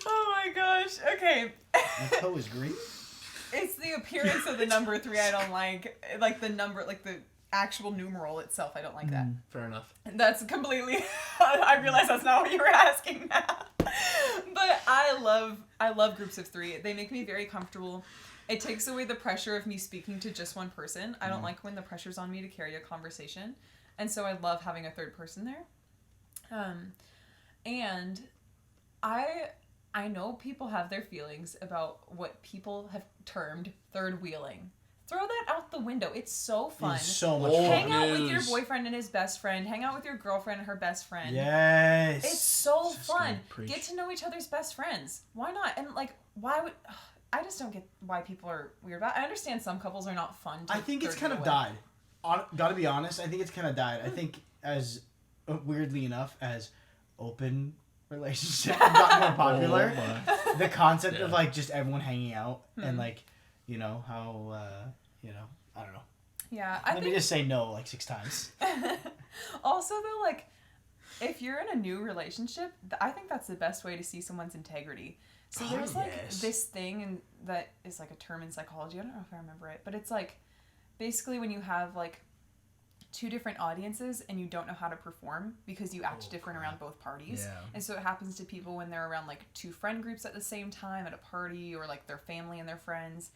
Oh my gosh. Okay. My toe is green. It's the appearance of the number 3 I don't like. Like the number, like the actual numeral itself. I don't like that. Fair enough. That's completely. I realize that's not what you were asking now. But I love groups of 3. They make me very comfortable. It takes away the pressure of me speaking to just one person. I don't like when the pressure's on me to carry a conversation. And so I love having a third person there. And I know people have their feelings about what people have termed third wheeling. Throw that out the window. It's so fun. It's so much fun. Hang out with your boyfriend and his best friend. Hang out with your girlfriend and her best friend. Yes. It's so fun. Get to know each other's best friends. Why not? And like, why would... I just don't get why people are weird about it. I understand some couples are not fun to I think it's third kind of wheel died. Gotta be honest, I think it's kind of died. I think as, weirdly enough, as open relationships have gotten more popular, the concept of like just everyone hanging out and like, you know, how, I don't know. Yeah. Let me just say no like 6 times. Also though, like, if you're in a new relationship, I think that's the best way to see someone's integrity. So there's like this thing, and that is like a term in psychology. I don't know if I remember it, but it's like basically when you have like 2 different audiences and you don't know how to perform because you act different around both parties. Yeah. And so it happens to people when they're around like 2 friend groups at the same time at a party, or like their family and their friends.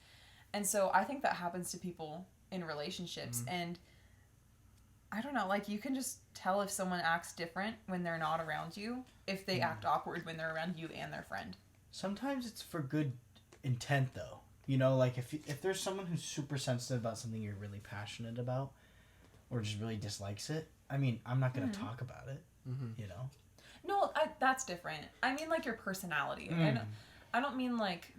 And so I think that happens to people in relationships. And I don't know, like you can just tell if someone acts different when they're not around you, if they act awkward when they're around you and their friend. Sometimes it's for good intent, though. You know, like if there's someone who's super sensitive about something you're really passionate about, or just really dislikes it, I mean, I'm not going to talk about it, you know? No, that's different. I mean, like, your personality. I don't mean, like...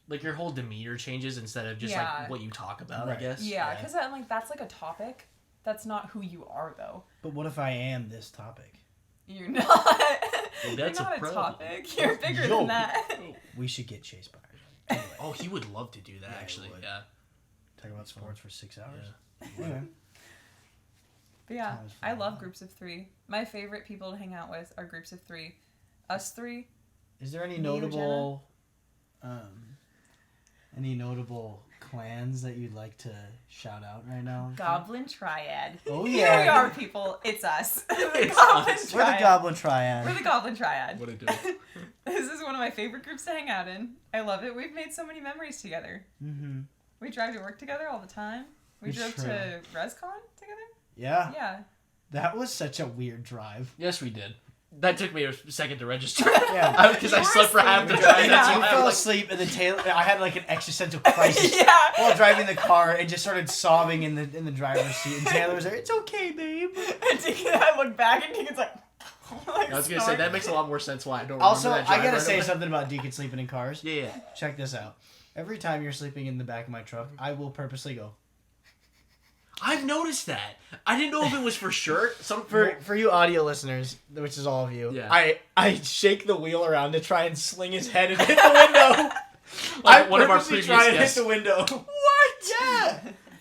Like, your whole demeanor changes instead of just, like, what you talk about, I guess. Yeah, because, like, that's, like, a topic. That's not who you are, though. But what if I am this topic? You're not. Well, that's You're not a topic. You're bigger than that. We should get Chase Byers. Anyway. Oh, he would love to do that, actually. Yeah. Talk about sports for 6 hours. Yeah. Okay. But yeah, I love groups of 3. My favorite people to hang out with are groups of 3. Us 3. Is there any notable clans that you'd like to shout out right now? Goblin Triad. Oh yeah. Here we are, people. It's us. It's Goblin us. We're the Goblin Triad. We're the Goblin Triad. What a do. This is one of my favorite groups to hang out in. I love it. We've made so many memories together. Mm-hmm. We drive to work together all the time. We drove to ResCon together. Yeah. Yeah. That was such a weird drive. Yes, we did. That took me a second to register. Yeah. Because I slept for half the drive. Yeah. That's You why fell I'm like, asleep, and then Taylor. I had like an existential crisis Yeah. while driving the car, and just started sobbing in the driver's seat. And Taylor was there. It's okay, babe. And Deacon, I look back and Deacon's like I was gonna say that makes a lot more sense why I don't. Also, remember that drive I gotta right say away. something about Deacon sleeping in cars. Yeah. Check this out. Every time you're sleeping in the back of my truck, I will purposely go. I've noticed that. I didn't know if it was for sure. For you audio listeners, which is all of you, Yeah. I shake the wheel around to try and sling his head and hit the window. Like one of our purposely previous try and guests. hit the window. What? Yeah.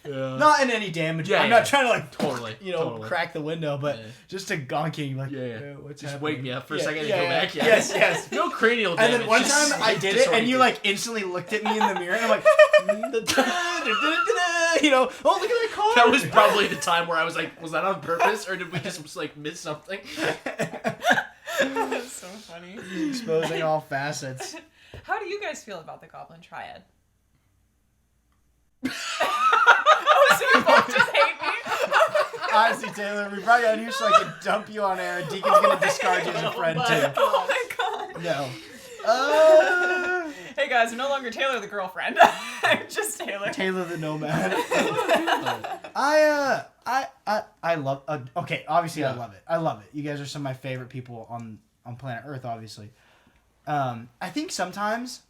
Not in any damage. Yeah, I'm yeah. not trying to like Totally. Totally. crack the window, but Yeah. just to gonking like Just what's happening? wake me up for a second and yeah, go yeah. back. Yeah. Yes. No cranial damage. And then one just time I did it, and you disoriented. like instantly looked at me in the mirror, and I'm like, you know, oh look at that car. That was probably the time where I was like, was that on purpose or did we just like miss something? That's so funny. Exposing all facets. How do you guys feel about the Goblin Triad? Oh, so you both just hate me? Honestly, Taylor, we brought you out here so I could dump you on air. Deacon's gonna discard you as a friend too. Oh my god. No. Hey guys, we're no longer Taylor the girlfriend. Just Taylor. Taylor the Nomad. I love. Okay, obviously I love it. I love it. You guys are some of my favorite people on planet Earth. Obviously, I think sometimes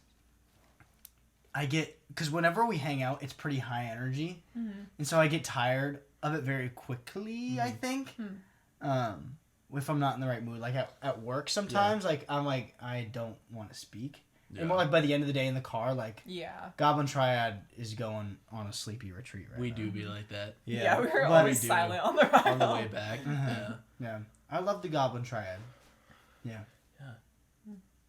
I get because whenever we hang out, it's pretty high energy, and so I get tired of it very quickly. I think. If I'm not in the right mood, like at work sometimes, like I'm like I don't want to speak. Yeah. And more like by the end of the day in the car, like Goblin Triad is going on a sleepy retreat right We now. do be like that. Yeah, we were always silent on the ride on the home. way back. Yeah. I love the Goblin Triad. Yeah.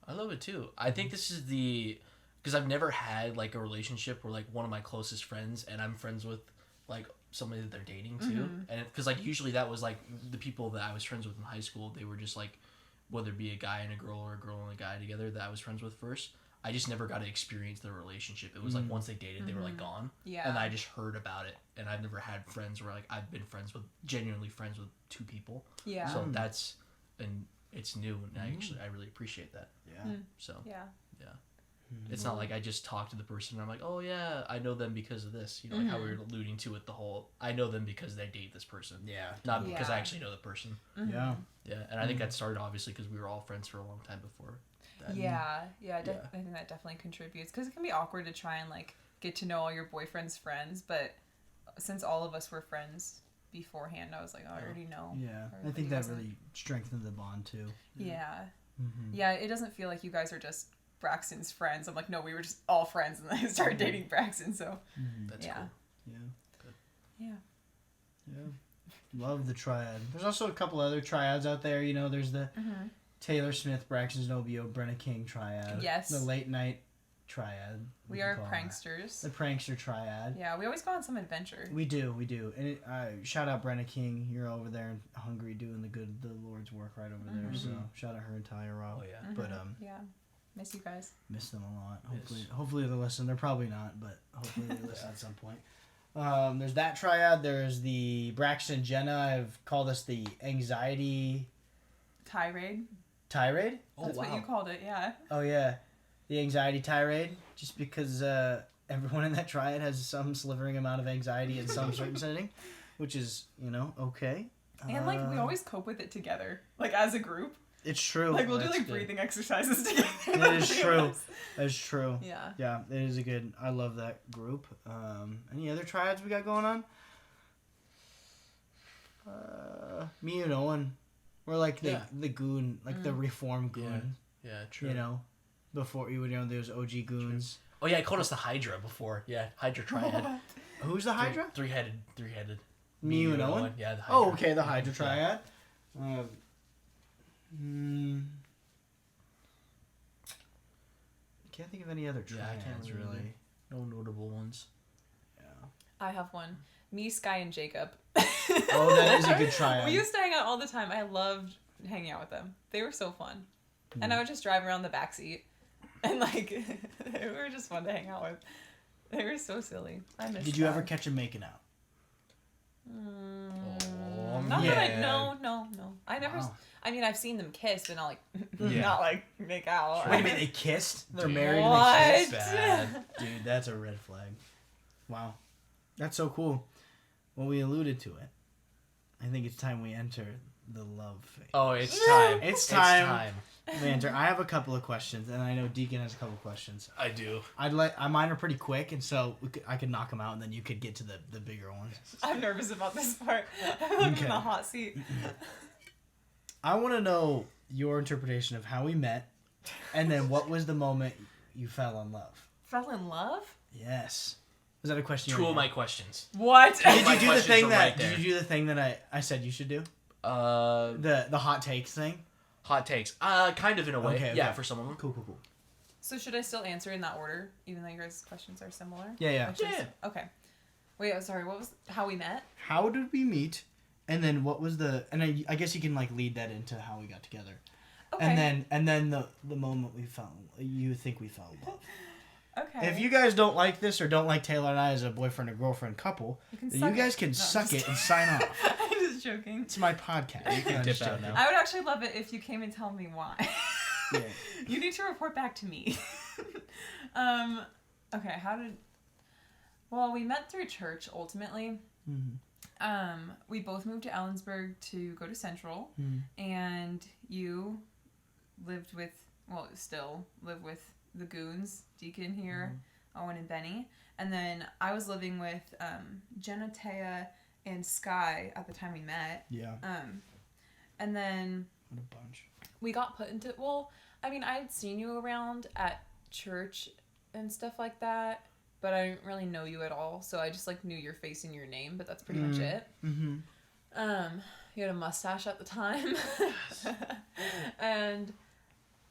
I love it too. I think this is because I've never had like a relationship where like one of my closest friends and I'm friends with like somebody that they're dating too, and because like usually that was like the people that I was friends with in high school, they were just like whether it be a guy and a girl or a girl and a guy together that I was friends with first. I just never got to experience their relationship. It was like once they dated, they were like gone. Yeah. And I just heard about it, and I've never had friends where like I've been genuinely friends with two people. Yeah. So it's new, and I really appreciate that. Yeah. So. Yeah. It's not like I just talk to the person and I'm like, oh yeah, I know them because of this. You know, like how we were alluding to it, the whole, I know them because they date this person. Yeah. Not because I actually know the person. Yeah. Yeah, and I think that started obviously because we were all friends for a long time before that. I think that definitely contributes because it can be awkward to try and like get to know all your boyfriend's friends, but since all of us were friends beforehand, I was like, oh, I already know. Yeah, I think that really strengthened the bond too. Yeah. Yeah, it doesn't feel like you guys are just Braxton's friends. I'm like, no, we were just all friends, and then I started dating Braxton. So that's cool. Yeah. Good. Yeah. Love the triad. There's also a couple other triads out there. You know, there's the Taylor Smith, Braxton Nobio, Brenna King triad. Yes. The late night triad. We are pranksters. The prankster triad. Yeah, we always go on some adventure. We do. And shout out Brenna King. You're over there in Hungary doing the Lord's work right over there. So shout out her and Tyler Rob. Oh yeah. But miss you guys. Miss them a lot. Hopefully they listen. They're probably not, but hopefully they listen at some point. There's that triad. There's the Braxton Genna. I've called us the anxiety tirade. Tirade? Oh, that's what you called it, yeah. Oh yeah, the anxiety tirade. Just because everyone in that triad has some slivering amount of anxiety in some certain setting, which is okay. And like we always cope with it together, like as a group. It's true. Like we'll do like breathing exercises together. It is true. It's true. Yeah. Yeah, it is a good. I love that group. Any other triads we got going on? Me and Owen, we're like the goon, like the reform goon. Yeah, true. You know, before those OG goons. True. Oh yeah, I called us the Hydra before. Yeah, Hydra triad. Who's the Hydra? Three-headed. Me and Owen. Yeah, the Hydra. Oh, okay, the Hydra triad. Can't think of any other triads, I can't really. No notable ones. I have one. Me, Sky, and Jacob. Oh, that is a good try. We used to hang out all the time. I loved hanging out with them. They were so fun. And I would just drive around the backseat. And, like, they were just fun to hang out with. They were so silly. I miss Did you ever catch them making out? Not that no. I never... Wow. I mean, I've seen them kiss, but not, like, not, like, make out. Wait a minute, they kissed? They're married what? and they kissed? Bad. Dude, that's a red flag. Wow. That's so cool. Well, we alluded to it. I think it's time we enter the love phase. Oh, it's time. It's time. Enter. I have a couple of questions, and I know Deacon has a couple of questions. I do. Mine are pretty quick, and so I could knock them out, and then you could get to the bigger ones. I'm nervous about this part. I'm in the hot seat. I want to know your interpretation of how we met, and then what was the moment you fell in love? Fell in love? Yes. Was that a question? Two of my questions. What? Did you do the thing that? Did you do the thing that I said you should do? The hot takes thing. Hot takes. Kind of in a way. Okay. Yeah, for some of them. Cool. So should I still answer in that order, even though your guys' questions are similar? Yeah. Okay. Wait, I'm sorry. What was how we met? How did we meet? And then what was the? And I guess you can like lead that into how we got together. Okay. And then the moment you think we fell in love. Okay. If you guys don't like this or don't like Taylor and I as a boyfriend and girlfriend couple, you guys can suck it and sign off. I'm just joking. It's my podcast. You can dip out now. I would actually love it if you came and tell me why. Yeah. You need to report back to me. Okay, well, we met through church ultimately. Mm-hmm. We both moved to Ellensburg to go to Central, and you still live with the goons, Deacon here, Owen and Benny. And then I was living with Genna, Taya, and Sky at the time we met. Yeah. And then... What a bunch. We got put into... Well, I mean, I had seen you around at church and stuff like that, but I didn't really know you at all, so I just, like, knew your face and your name, but that's pretty much it. Mm-hmm. You had a mustache at the time. And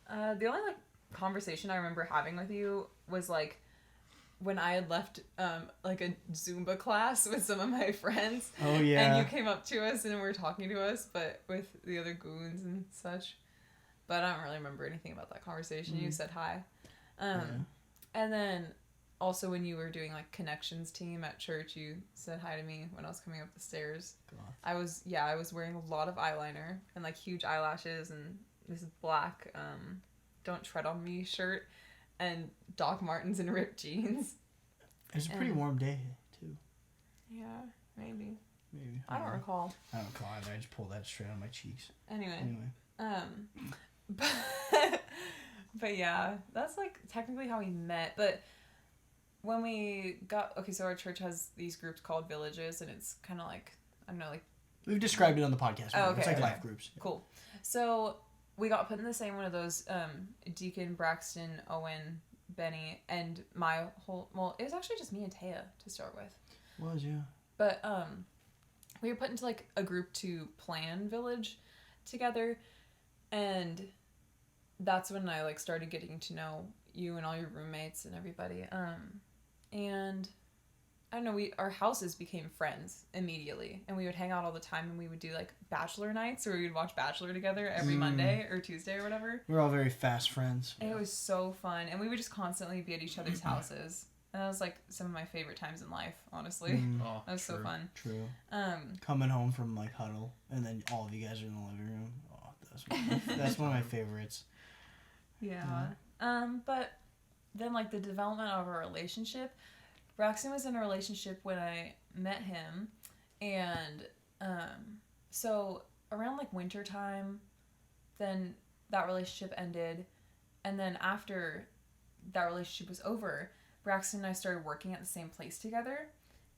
the only, like, conversation I remember having with you was like when I had left like a Zumba class with some of my friends. Oh yeah. And you came up to us and were talking to us, but with the other goons and such. But I don't really remember anything about that conversation. You said hi. And then also when you were doing like connections team at church, you said hi to me when I was coming up the stairs. God. I was wearing a lot of eyeliner and like huge eyelashes and this black Don't Tread on Me shirt and Doc Martens and ripped jeans. It's a pretty warm day too. Yeah, maybe. I don't recall. I don't recall either. I just pulled that straight on my cheeks. Anyway. But yeah, that's like technically how we met. But when we got so our church has these groups called villages, and it's kind of like I don't know, like we've described it on the podcast. Oh, okay. It's like life groups. Cool. So we got put in the same one of those, Deacon, Braxton, Owen, Benny, and my whole... Well, it was actually just me and Taya to start with. Was, yeah. But, we were put into, like, a group to plan Village together, and that's when I, like, started getting to know you and all your roommates and everybody. And... I don't know, our houses became friends immediately, and we would hang out all the time, and we would do, like, Bachelor nights, where we would watch Bachelor together every Monday or Tuesday or whatever. We're all very fast friends. And it was so fun, and we would just constantly be at each other's houses, and that was, like, some of my favorite times in life, honestly. That was so fun. True. Coming home from, like, huddle, and then all of you guys are in the living room. Oh, that's one of my favorites. Yeah. But then, like, the development of our relationship... Braxton was in a relationship when I met him, and so around like winter time, then that relationship ended, and then after that relationship was over, Braxton and I started working at the same place together,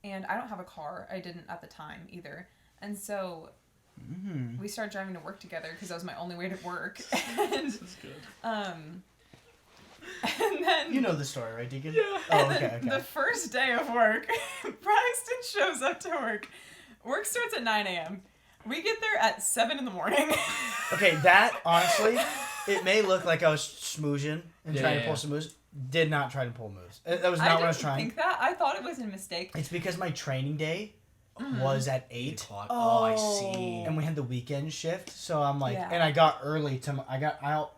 and I don't have a car. I didn't at the time either, and so we started driving to work together because that was my only way to work. And, this is good. And then... You know the story, right, Deacon? Yeah. Oh, okay. The first day of work, Braxton shows up to work. Work starts at 9 a.m. We get there at 7 in the morning. Okay, that, honestly, it may look like I was smoozing and trying to pull some moves. Did not try to pull moves. That was not what I was trying. I didn't think that. I thought it was a mistake. It's because my training day was at 8. Oh, I see. And we had the weekend shift, so I'm like, and I got early to.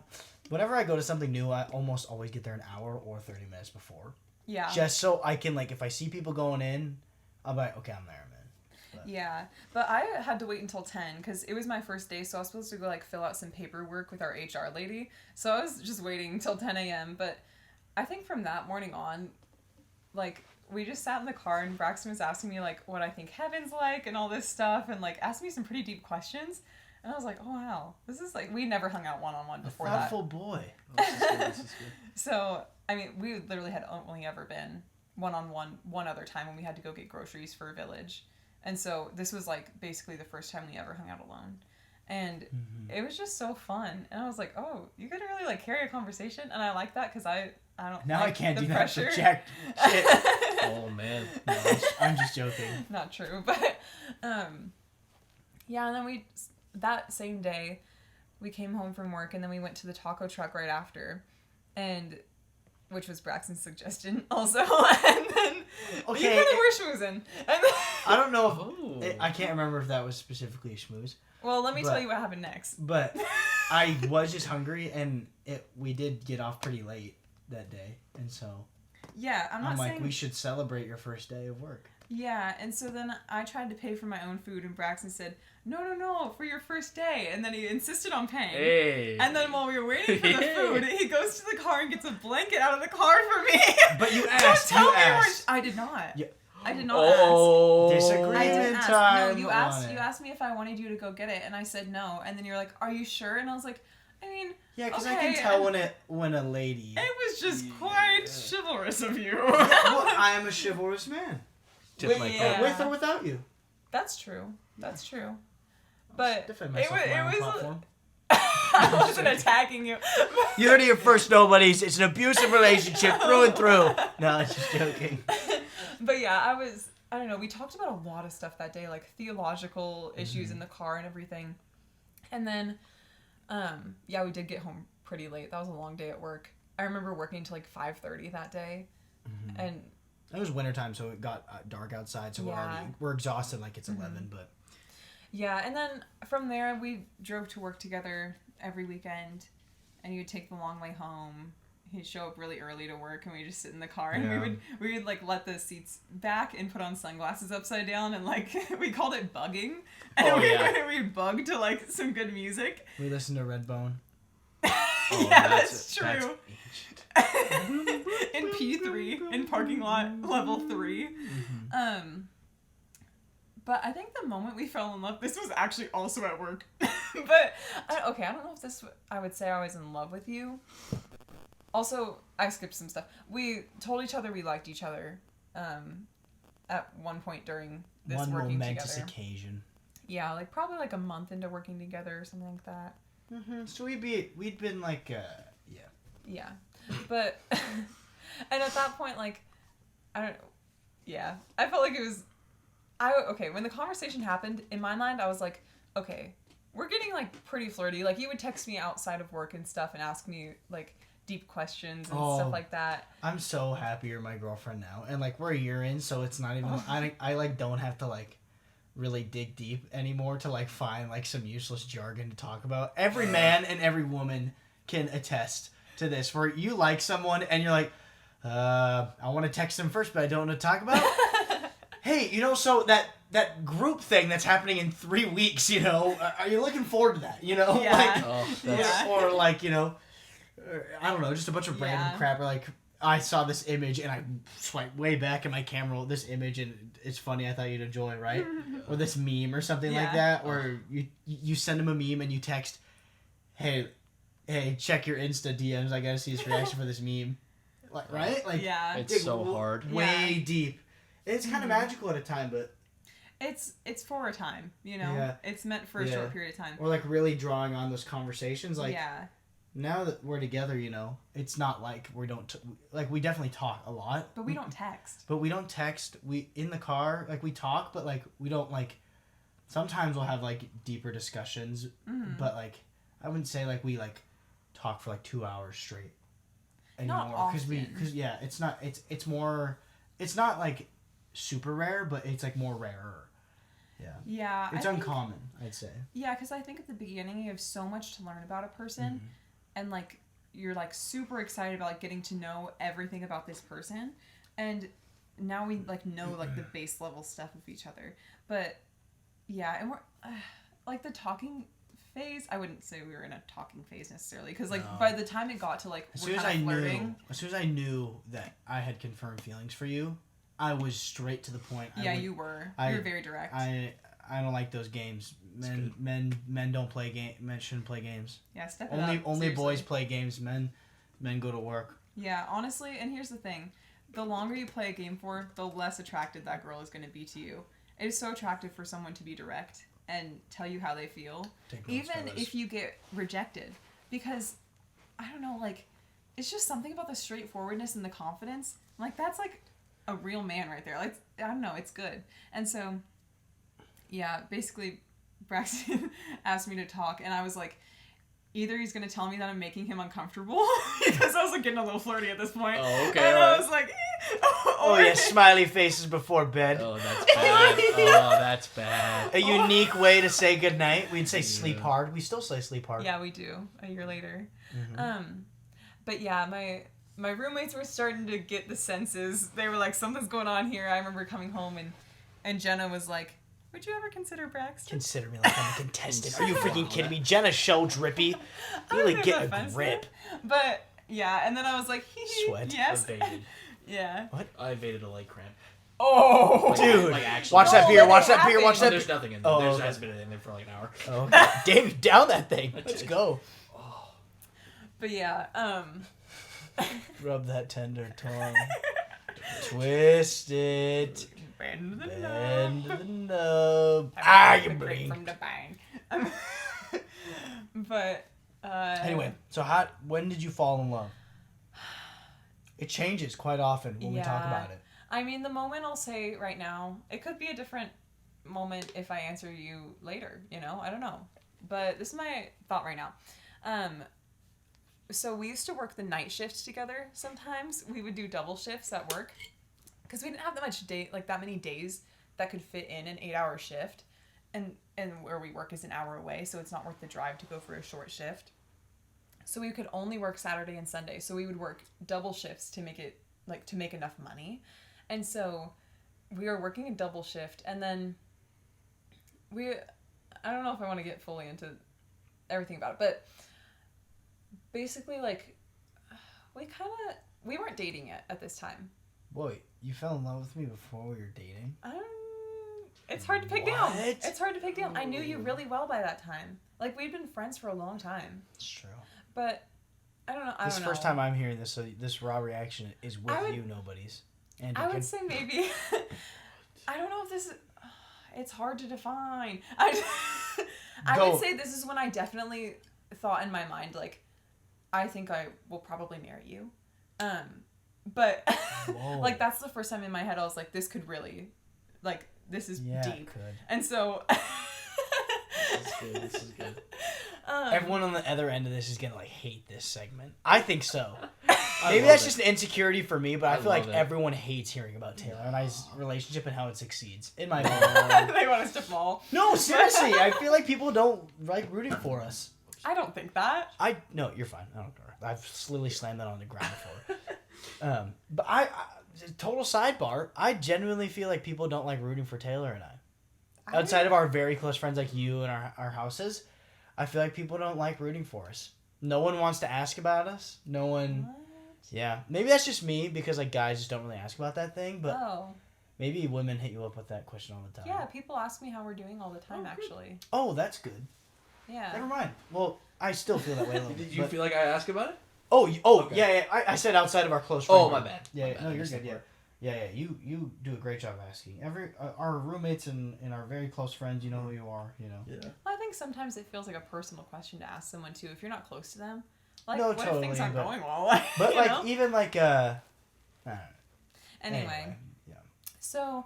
Whenever I go to something new, I almost always get there an hour or 30 minutes before. Yeah. Just so I can, like, if I see people going in, I'm like, okay, I'm there, man. Yeah, but I had to wait until 10 because it was my first day, so I was supposed to go like fill out some paperwork with our HR lady. So I was just waiting until 10 a.m. But I think from that morning on, like, we just sat in the car and Braxton was asking me like what I think heaven's like and all this stuff and like asked me some pretty deep questions. And I was like, oh wow, this is like, we never hung out one-on-one before that. Thoughtful boy. Oh, this is good. So, I mean, we literally had only ever been one-on-one one other time when we had to go get groceries for a village. And so this was like basically the first time we ever hung out alone. And it was just so fun. And I was like, oh, you could really like carry a conversation. And I like that because I don't now like I can't the do pressure. that project shit. Oh, man. No, I'm just joking. Not true. But, yeah, and then that same day, we came home from work and then we went to the taco truck right after. And which was Braxton's suggestion also. And then you kind of were schmoozing. I don't know if I can't remember if that was specifically a schmooze. Well, let me tell you what happened next. But I was just hungry, and we did get off pretty late that day, and so yeah, I'm like, we should celebrate your first day of work. Yeah, and so then I tried to pay for my own food, and Braxton said, no, for your first day. And then he insisted on paying. Hey. And then while we were waiting for the food, he goes to the car and gets a blanket out of the car for me. But you asked. I did not. Yeah. I did not ask. Disagreement time. No, you asked me if I wanted you to go get it, and I said no. And then you're like, are you sure? And I was like, I mean, yeah, because I can tell when a lady. It was just quite chivalrous of you. Well, I am a chivalrous man. With or without you. That's true. But it was. I wasn't attacking you. You heard it here first, nobodies. It's an abusive relationship through and through. No, I was just joking. But yeah, I don't know, we talked about a lot of stuff that day, like theological issues in the car and everything. And then, we did get home pretty late. That was a long day at work. I remember working until like 5:30 that day. And it was wintertime, so it got dark outside, so we're exhausted, like it's 11, but... Yeah, and then from there, we drove to work together every weekend, and you'd take the long way home. He'd show up really early to work, and we'd just sit in the car, and we would like let the seats back and put on sunglasses upside down, and like we called it bugging, and we'd bug to like some good music. We listened to Redbone. That's true. In P3, in parking lot level 3. But I think the moment we fell in love, this was actually also at work. But, I don't know if I would say I was in love with you. Also, I skipped some stuff. We told each other we liked each other at one point during this working together. One momentous occasion. Yeah, like probably like a month into working together or something like that. So we'd been like, Yeah. But, and at that point, like, I don't know. Yeah. I felt like it was... when the conversation happened, in my mind, I was like, okay, we're getting, like, pretty flirty. Like, you would text me outside of work and stuff and ask me, like, deep questions and stuff like that. I'm so happy you're my girlfriend now. And, like, we're a year in, so it's not even... I like, don't have to, like, really dig deep anymore to, like, find, like, some useless jargon to talk about. Every man and every woman can attest to this, where you like someone and you're like, I want to text them first, but I don't know what to talk about. Hey, so that group thing that's happening in 3 weeks, are you looking forward to that, Yeah. Or like, I don't know, just a bunch of random crap, or like, I saw this image and I swiped way back in my camera, this image, and it's funny, I thought you'd enjoy it, right? Or this meme or something like that, or you send them a meme and you text, hey, check your Insta DMs, I gotta see his reaction for this meme. Like, right? Like, it's so hard. Way deep. It's kind of magical at a time, but... It's for a time, Yeah. It's meant for a short period of time. Or, like, really drawing on those conversations. Like, now that we're together, it's not like we don't... we definitely talk a lot. But we don't text. In the car, like, we talk, but, like, we don't, like... Sometimes we'll have, like, deeper discussions, but, like, I wouldn't say, like, we, like, talk for, like, 2 hours straight. anymore because it's more, it's not like super rare, but it's like more rarer. Yeah, it's uncommon, I'd say. Yeah, because I think at the beginning you have so much to learn about a person, and like you're like super excited about like getting to know everything about this person, and now we like know like the base level stuff of each other. But yeah, and we're like the talking phase. I wouldn't say we were in a talking phase necessarily, because like by the time it got to like as soon as I knew that I had confirmed feelings for you, I was straight to the point. You were. You were very direct. I don't like those games. Men don't play game. Men shouldn't play games. Yeah, step it up. Only boys play games. Men go to work. Yeah, honestly, and here's the thing: the longer you play a game for, the less attracted that girl is going to be to you. It is so attractive for someone to be direct and tell you how they feel, even if you get rejected, because I don't know, like it's just something about the straightforwardness and the confidence. Like that's like a real man right there. Like I don't know, it's good. And so yeah, basically Braxton asked me to talk, and I was like, either he's gonna tell me that I'm making him uncomfortable, because I was like getting a little flirty at this point. Oh, okay. And I was like, smiley faces before bed. Oh, that's bad. Oh, that's bad. A unique way to say goodnight. We'd say sleep hard. We still say sleep hard. Yeah, we do. A year later. But yeah, my roommates were starting to get the senses. They were like, something's going on here. I remember coming home and Genna was like, would you ever consider Braxton? Consider me like I'm a contestant. Are you freaking kidding me? Jenna's so drippy. Really get a grip. But yeah, and then I was like, sweat. Yes. Evaded. Yeah. What? I evaded a leg cramp. Oh, dude! Actually, watch that beer. Watch that beer. Watch that. There's nothing in there. There has been in there for like an hour. Oh, okay. Davey, down that thing. Let's go. Oh. But yeah, rub that tender tongue. Twist it. Bend the nub. You blink. From the bang. But anyway, so when did you fall in love? It changes quite often when we talk about it. I mean, the moment I'll say right now, it could be a different moment if I answer you later, I don't know. But this is my thought right now. So we used to work the night shift together sometimes. We would do double shifts at work, because we didn't have that many days that could fit in an 8-hour shift. And where we work is an hour away, so it's not worth the drive to go for a short shift. So we could only work Saturday and Sunday. So we would work double shifts to make enough money. And so we were working a double shift, and then I don't know if I want to get fully into everything about it, but basically like we weren't dating yet at this time. Wait, you fell in love with me before we were dating? It's hard to pick down. It's hard to pick down. I knew you really well by that time. Like, we'd been friends for a long time. It's true. But I don't know. This is the first time I'm hearing this, so this raw reaction is with you, nobody's. And I would say maybe. I don't know if this is. It's hard to define. I would say this is when I definitely thought in my mind, like, I think I will probably marry you. But like that's the first time in my head I was like, this could really, like, this is deep. It could. And so. This is good. Everyone on the other end of this is gonna like hate this segment. I think so. Maybe that's just an insecurity for me, but I feel like everyone hates hearing about Taylor and I's relationship and how it succeeds. In my opinion. They want us to fall. No, seriously, I feel like people don't like rooting for us. I don't think that. No, you're fine. I don't care. I've literally slammed that on the ground before. But I total sidebar. I genuinely feel like people don't like rooting for Taylor and I. Outside of our very close friends like you and our houses, I feel like people don't like rooting for us. No one wants to ask about us. No one. What? Yeah, maybe that's just me because like guys just don't really ask about that thing. But maybe women hit you up with that question all the time. Yeah, people ask me how we're doing all the time. Actually. Oh, that's good. Yeah. Never mind. Well, I still feel that way a little bit. Did you feel like I asked about it? Okay. Yeah. I said outside of our close friends. Oh, my bad. Yeah, no, you're good. Yeah. You do a great job asking. Our roommates and our very close friends, you know who you are. Yeah. I think sometimes it feels like a personal question to ask someone too if you're not close to them. Like, no, what totally, if things aren't going well? But like know? Even like Anyway. Yeah. So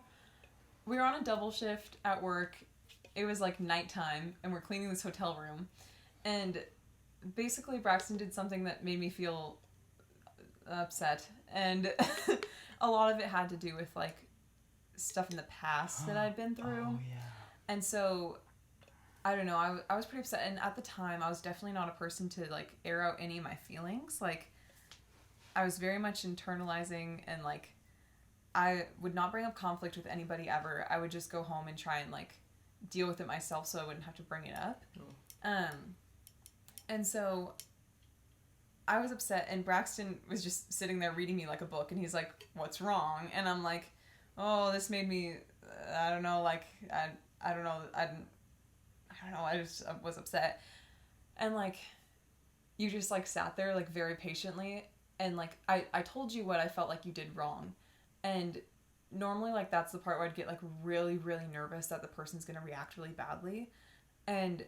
we were on a double shift at work. It was like nighttime, and we're cleaning this hotel room, and basically Braxton did something that made me feel upset, and a lot of it had to do with like stuff in the past that I'd been through. Oh yeah. And so I don't know, I was pretty upset, and at the time I was definitely not a person to like air out any of my feelings. Like I was very much internalizing, and like I would not bring up conflict with anybody ever. I would just go home and try and like deal with it myself so I wouldn't have to bring it up. And so I was upset, and Braxton was just sitting there reading me like a book, and he's like, "What's wrong?" And I'm like, "Oh, this made me, I don't know, like, I don't know, I just was upset." And like, you just like sat there like very patiently, and like, I told you what I felt like you did wrong. And normally like that's the part where I'd get like really, really nervous that the person's gonna react really badly. And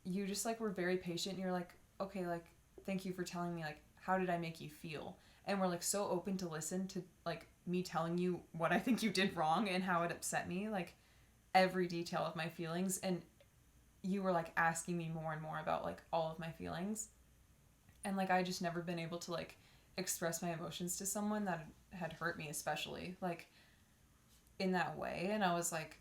you just like were very patient, and you're like, "Okay, like, thank you for telling me, like, how did I make you feel?" And we're like so open to listen to like me telling you what I think you did wrong and how it upset me, like every detail of my feelings. And you were like asking me more and more about like all of my feelings. And like I just never been able to like express my emotions to someone that had hurt me, especially like in that way. And I was like,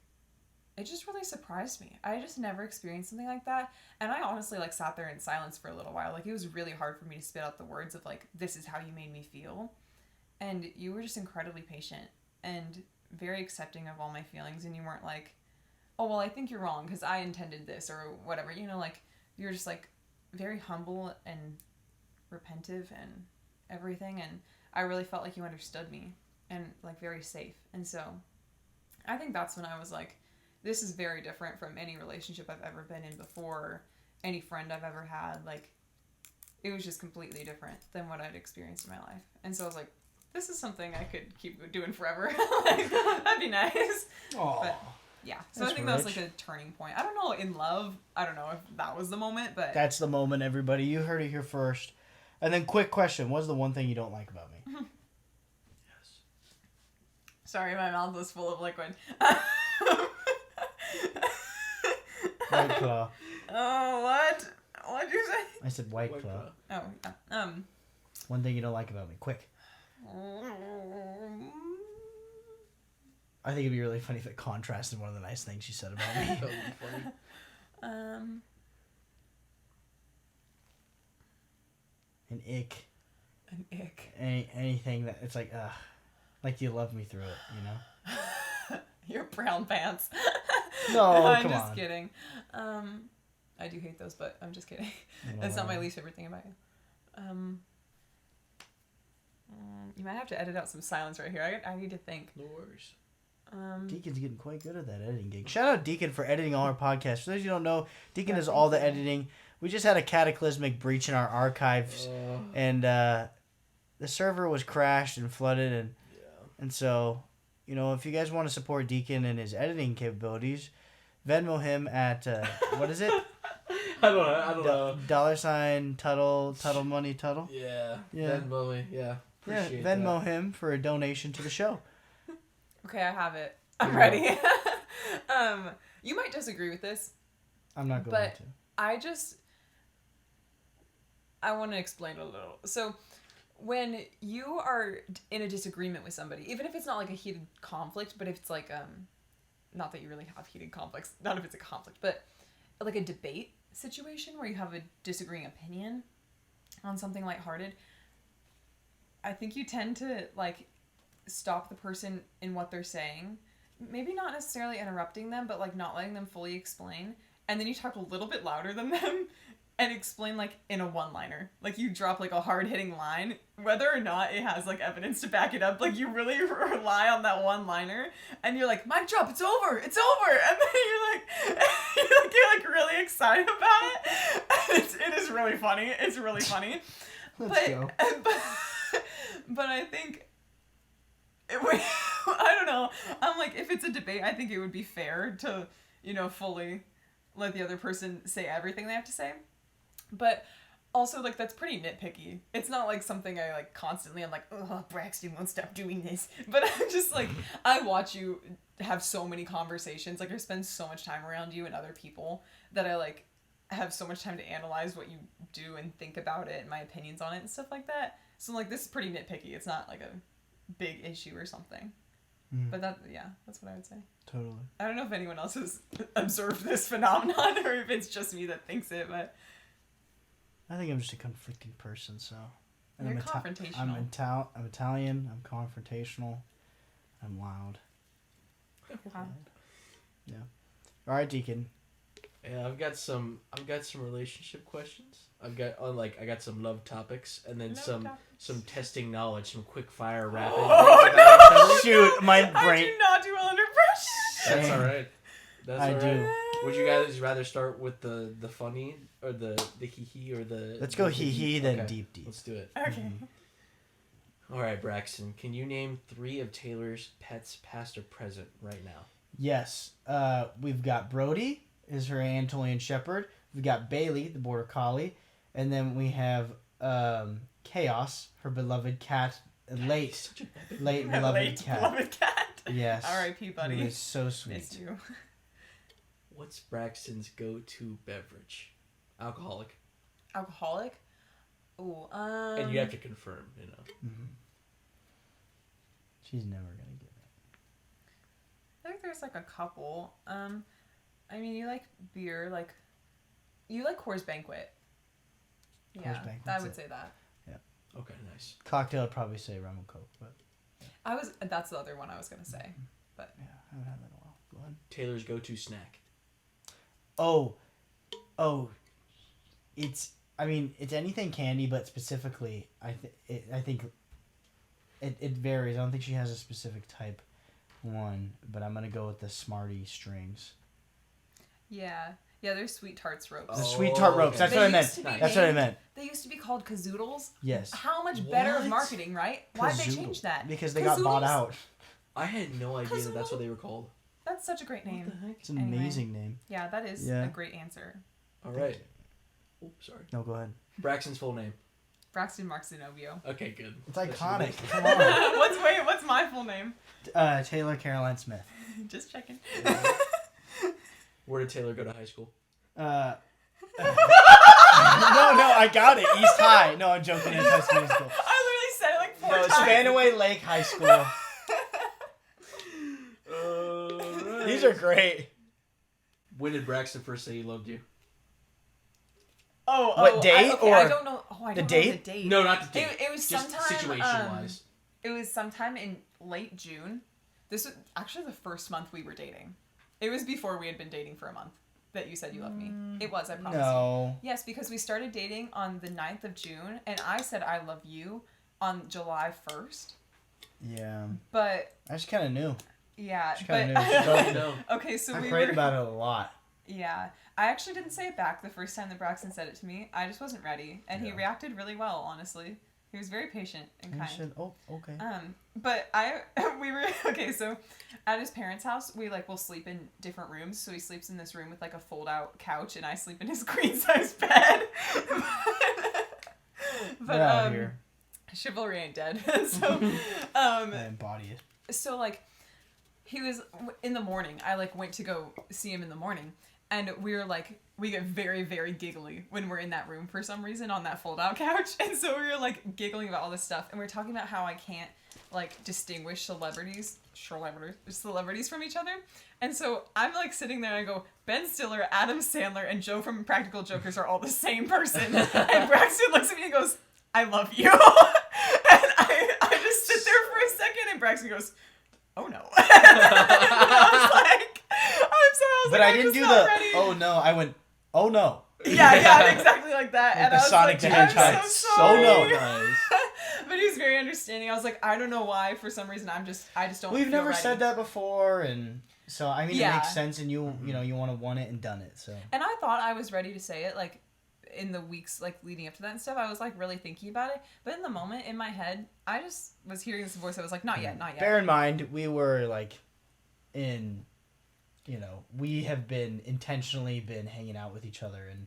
it just really surprised me. I just never experienced something like that. And I honestly like sat there in silence for a little while. Like it was really hard for me to spit out the words of like, this is how you made me feel. And you were just incredibly patient and very accepting of all my feelings. And you weren't like, "Oh, well, I think you're wrong because I intended this," or whatever. You know, like you're just like very humble and repentive and everything. And I really felt like you understood me and like very safe. And so I think that's when I was like, this is very different from any relationship I've ever been in before, any friend I've ever had. Like, it was just completely different than what I'd experienced in my life. And so I was like, this is something I could keep doing forever. Like, that'd be nice. Aww. But yeah, so I think that was like a turning point. I don't know, in love, I don't know if that was the moment, but... That's the moment, everybody. You heard it here first. And then quick question, what's the one thing you don't like about me? Yes. Sorry, my mouth was full of liquid. White Claw. Oh, what? What'd you say? I said White Claw. Oh, yeah. One thing you don't like about me. Quick. I think it'd be really funny if it contrasted one of the nice things you said about me. That would be funny. An ick. An ick. Anything that it's like you love me through it, you know? Your brown pants. No, I'm come just on. kidding. I do hate those, but I'm just kidding. That's not my least favorite thing about you. You might have to edit out some silence right here. I need to think. No worries. Deacon's getting quite good at that editing gig. Shout out Deacon for editing all our podcasts. For those of you who don't know, Deacon does all the editing. We just had a cataclysmic breach in our archives, and the server was crashed and flooded, and so, you know, if you guys want to support Deacon and his editing capabilities, Venmo him at what is it? I don't know. $, Tuttle money, Tuttle. Yeah. Venmo me. Yeah. Appreciate Venmo him for a donation to the show. Okay, I have it. I'm ready. You might disagree with this. I'm not going to. I want to explain a little. So, when you are in a disagreement with somebody, even if it's not like a heated conflict, but if it's like, not that you really have heated conflicts, not if it's a conflict, but like a debate situation where you have a disagreeing opinion on something lighthearted, I think you tend to like stop the person in what they're saying, maybe not necessarily interrupting them, but like not letting them fully explain, and then you talk a little bit louder than them and explain like in a one-liner. Like you drop like a hard-hitting line, whether or not it has like evidence to back it up, like you really rely on that one-liner, and you're like, mic drop, it's over, and then you're really excited about it. It is really funny. It's really funny. Let's go. But I think I don't know. I'm like, if it's a debate, I think it would be fair to, you know, fully let the other person say everything they have to say. But also, like, that's pretty nitpicky. It's not like something I like constantly, I'm like, oh, Braxton won't stop doing this. But I'm just like, I watch you have so many conversations. Like, I spend so much time around you and other people that I like have so much time to analyze what you do and think about it and my opinions on it and stuff like that. So like this is pretty nitpicky. It's not like a big issue or something. But that's what I would say. Totally. I don't know if anyone else has observed this phenomenon or if it's just me that thinks it, but I think I'm just a conflicting person, so. And you're confrontational. I'm Italian. I'm confrontational. I'm loud. Wow. Yeah. All right, Deacon. Yeah, I've got some relationship questions. I got some love topics, and then some testing knowledge, some quick fire rapid. Oh, no! Shoot, my brain. I do not do well under pressure. That's all right. I do. Would you guys rather start with the funny or the hee hee or the? Let's go hee hee, then okay. deep. Let's do it. Okay. All right, Braxton. Can you name 3 of Taylor's pets, past or present, right now? Yes. We've got Brody, is her Anatolian Shepherd. We've got Bailey, the Border Collie, and then we have Chaos, her beloved cat, late beloved cat. Yes. R.I.P. buddy. He was so sweet. Missed you. What's Braxton's go-to beverage? Alcoholic. Alcoholic? Ooh, And you have to confirm, you know. Mm-hmm. She's never gonna get it. I think there's like a couple. I mean, you like beer, like you like Coors Banquet. Yeah, I would say that. Yeah. Okay, nice. Cocktail, I'd probably say rum and coke, but that's the other one I was gonna say, but yeah, I haven't had that in a while. Go ahead. Taylor's go-to snack. Oh, it's anything candy, but specifically, I think it varies. I don't think she has a specific type one, but I'm gonna go with the Smartie strings. yeah, there's Sweet Tarts ropes. The Sweet Tart ropes. That's what I meant. That's what I meant. They used to be called Kazoodles. Yes. How much better of marketing, right? Why'd they change that? Because they got bought out. I had no idea that's what they were called. That's such a great name. What the heck? It's an amazing name. Yeah, that is a great answer. All right. Oh, sorry. No, go ahead. Braxton's full name. Braxton Mark Zenobio. Okay, good. It's iconic. Come on. What's my full name? Taylor Caroline Smith. Just checking. Where did Taylor go to high school? No, I got it. East High. No, I'm joking. It's High School Musical. I literally said it like 4 times. Spanaway Lake High School. These are great. When did Braxton first say he loved you? What date? I don't know. Oh, I don't know the date. No, not the date. It was just sometime. Situation-wise. It was sometime in late June. This was actually the first month we were dating. It was before we had been dating for a month that you said you loved me. It was, I promise you. Yes, because we started dating on the 9th of June, and I said I love you on July 1st. Yeah. But I just kind of knew. Yeah. Just kind of knew. Okay, so I prayed about it a lot. Yeah. I actually didn't say it back the first time that Braxton said it to me. I just wasn't ready. And he reacted really well, honestly. He was very patient and kind. Said, oh, okay. But okay, so at his parents' house, we'll sleep in different rooms. So he sleeps in this room with like a fold-out couch, and I sleep in his queen-size bed. But here. Chivalry ain't dead. So I embody it. So like he was in the morning. I like went to go see him in the morning. And we get very, very giggly when we're in that room for some reason on that fold-out couch. And so we were, like, giggling about all this stuff. And we were talking about how I can't, like, distinguish celebrities from each other. And so I'm, like, sitting there and I go, Ben Stiller, Adam Sandler, and Joe from Practical Jokers are all the same person. And Braxton looks at me and goes, I love you. And I just sit there for a second and Braxton goes, oh no. I was like, I'm sorry, but I didn't do the ready. Oh no. I went, oh no. Yeah, exactly like that. Like and the I was Sonic like, the Hedgehog. I'm so sorry. Oh no, guys. But he was very understanding. I was like, I don't know why. For some reason, I just don't. We've feel never ready. said that before, and so I mean, it makes sense. And you know, you want to want it and done it. So. And I thought I was ready to say it, like in the weeks like leading up to that and stuff. I was like really thinking about it, but in the moment in my head, I just was hearing this voice. I was like, not yet. Bear in mind, we were like, we have intentionally been hanging out with each other and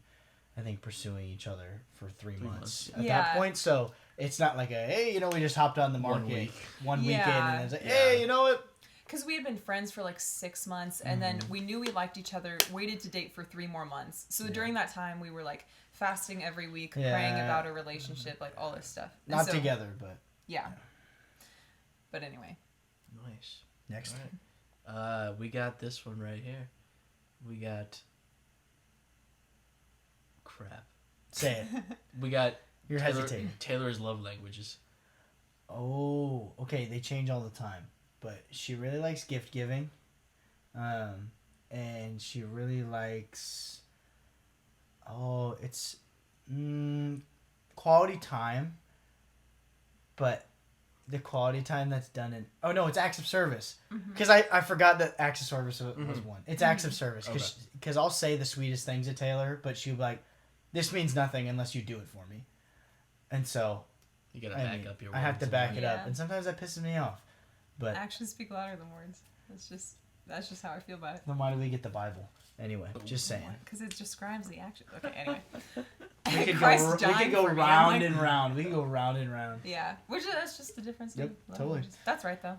I think pursuing each other for 3 months at that point. So it's not like we just hopped on the market one weekend and it's like, hey, you know what? because we had been friends for like 6 months, and then we knew we liked each other, waited to date for 3 more months. So during that time, we were like fasting every week, praying about a relationship, like all this stuff. And Not together, but yeah. But anyway. Nice. Next. Right. We got this one right here. We got crap. Say it. We got You're hesitating. Taylor's love languages. Oh, okay. They change all the time, but she really likes gift giving, and she really likes. Oh, it's quality time, but the quality time that's done in. Oh no, it's acts of service. Because I forgot that acts of service was one. It's acts of service because I'll say the sweetest things to Taylor, but she'll be like, "This means nothing unless you do it for me," and so. You gotta back up your words. I have to back it up, and sometimes that pisses me off. But actions speak louder than words. That's just how I feel about it. Then why do we get the Bible? Anyway, just saying. Because it describes the action. Okay, anyway. we could go round and round. We can go round and round. Yeah, that's just the difference. Yep, totally. That's right though.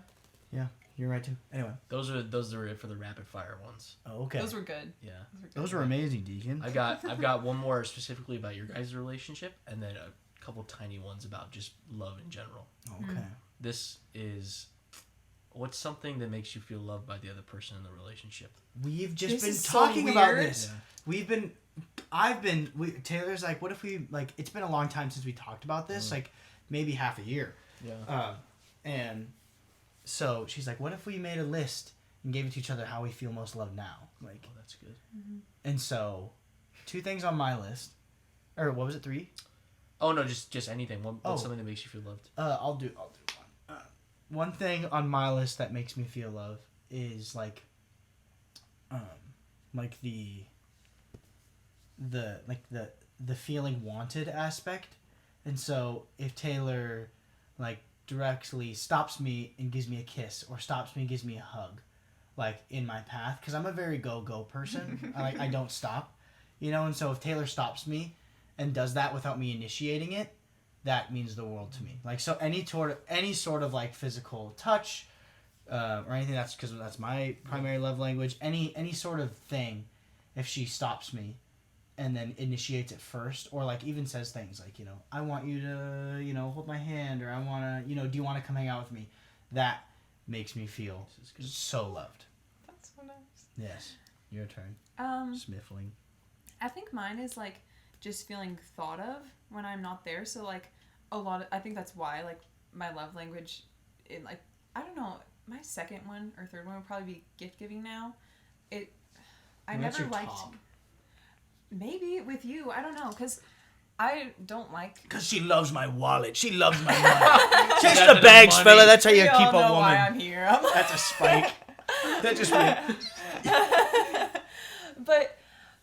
Yeah, you're right too. Anyway, those are it for the rapid fire ones. Oh, okay. Those were good. Yeah. Those were amazing, Deacon. I've got one more specifically about your guys' relationship, and then a couple tiny ones about just love in general. Okay. This is, what's something that makes you feel loved by the other person in the relationship? We've just been talking about this. Yeah. Taylor's like, what if we, like, it's been a long time since we talked about this, like maybe half a year. Yeah. And so she's like, what if we made a list and gave it to each other how we feel most loved now? Like, oh, that's good. And so 2 things on my list, or what was it, 3? Oh no, just anything. What's something that makes you feel loved? I'll do one. One thing on my list that makes me feel love is like the feeling wanted aspect. And so if Taylor like directly stops me and gives me a kiss, or stops me and gives me a hug, like in my path, because I'm a very go person. I don't stop, and so if Taylor stops me and does that without me initiating it, that means the world to me. Like, so any sort of like physical touch, or anything, that's because that's my primary love language. Any sort of thing, if she stops me and then initiates it first, or like even says things like, I want you to, hold my hand, or I want to, do you want to come hang out with me? That makes me feel so loved. That's so nice. Yes. Your turn. Smiffling. I think mine is like just feeling thought of when I'm not there. So like I think that's why like my love language in like, I don't know, my second one or third one would probably be gift giving now. I never liked top. Maybe with you, I don't know, because I don't like... Because she loves my wallet. She loves my money. Chase the bags, money. Fella. That's how you keep a woman. Why I'm here. That's a spike. That just went...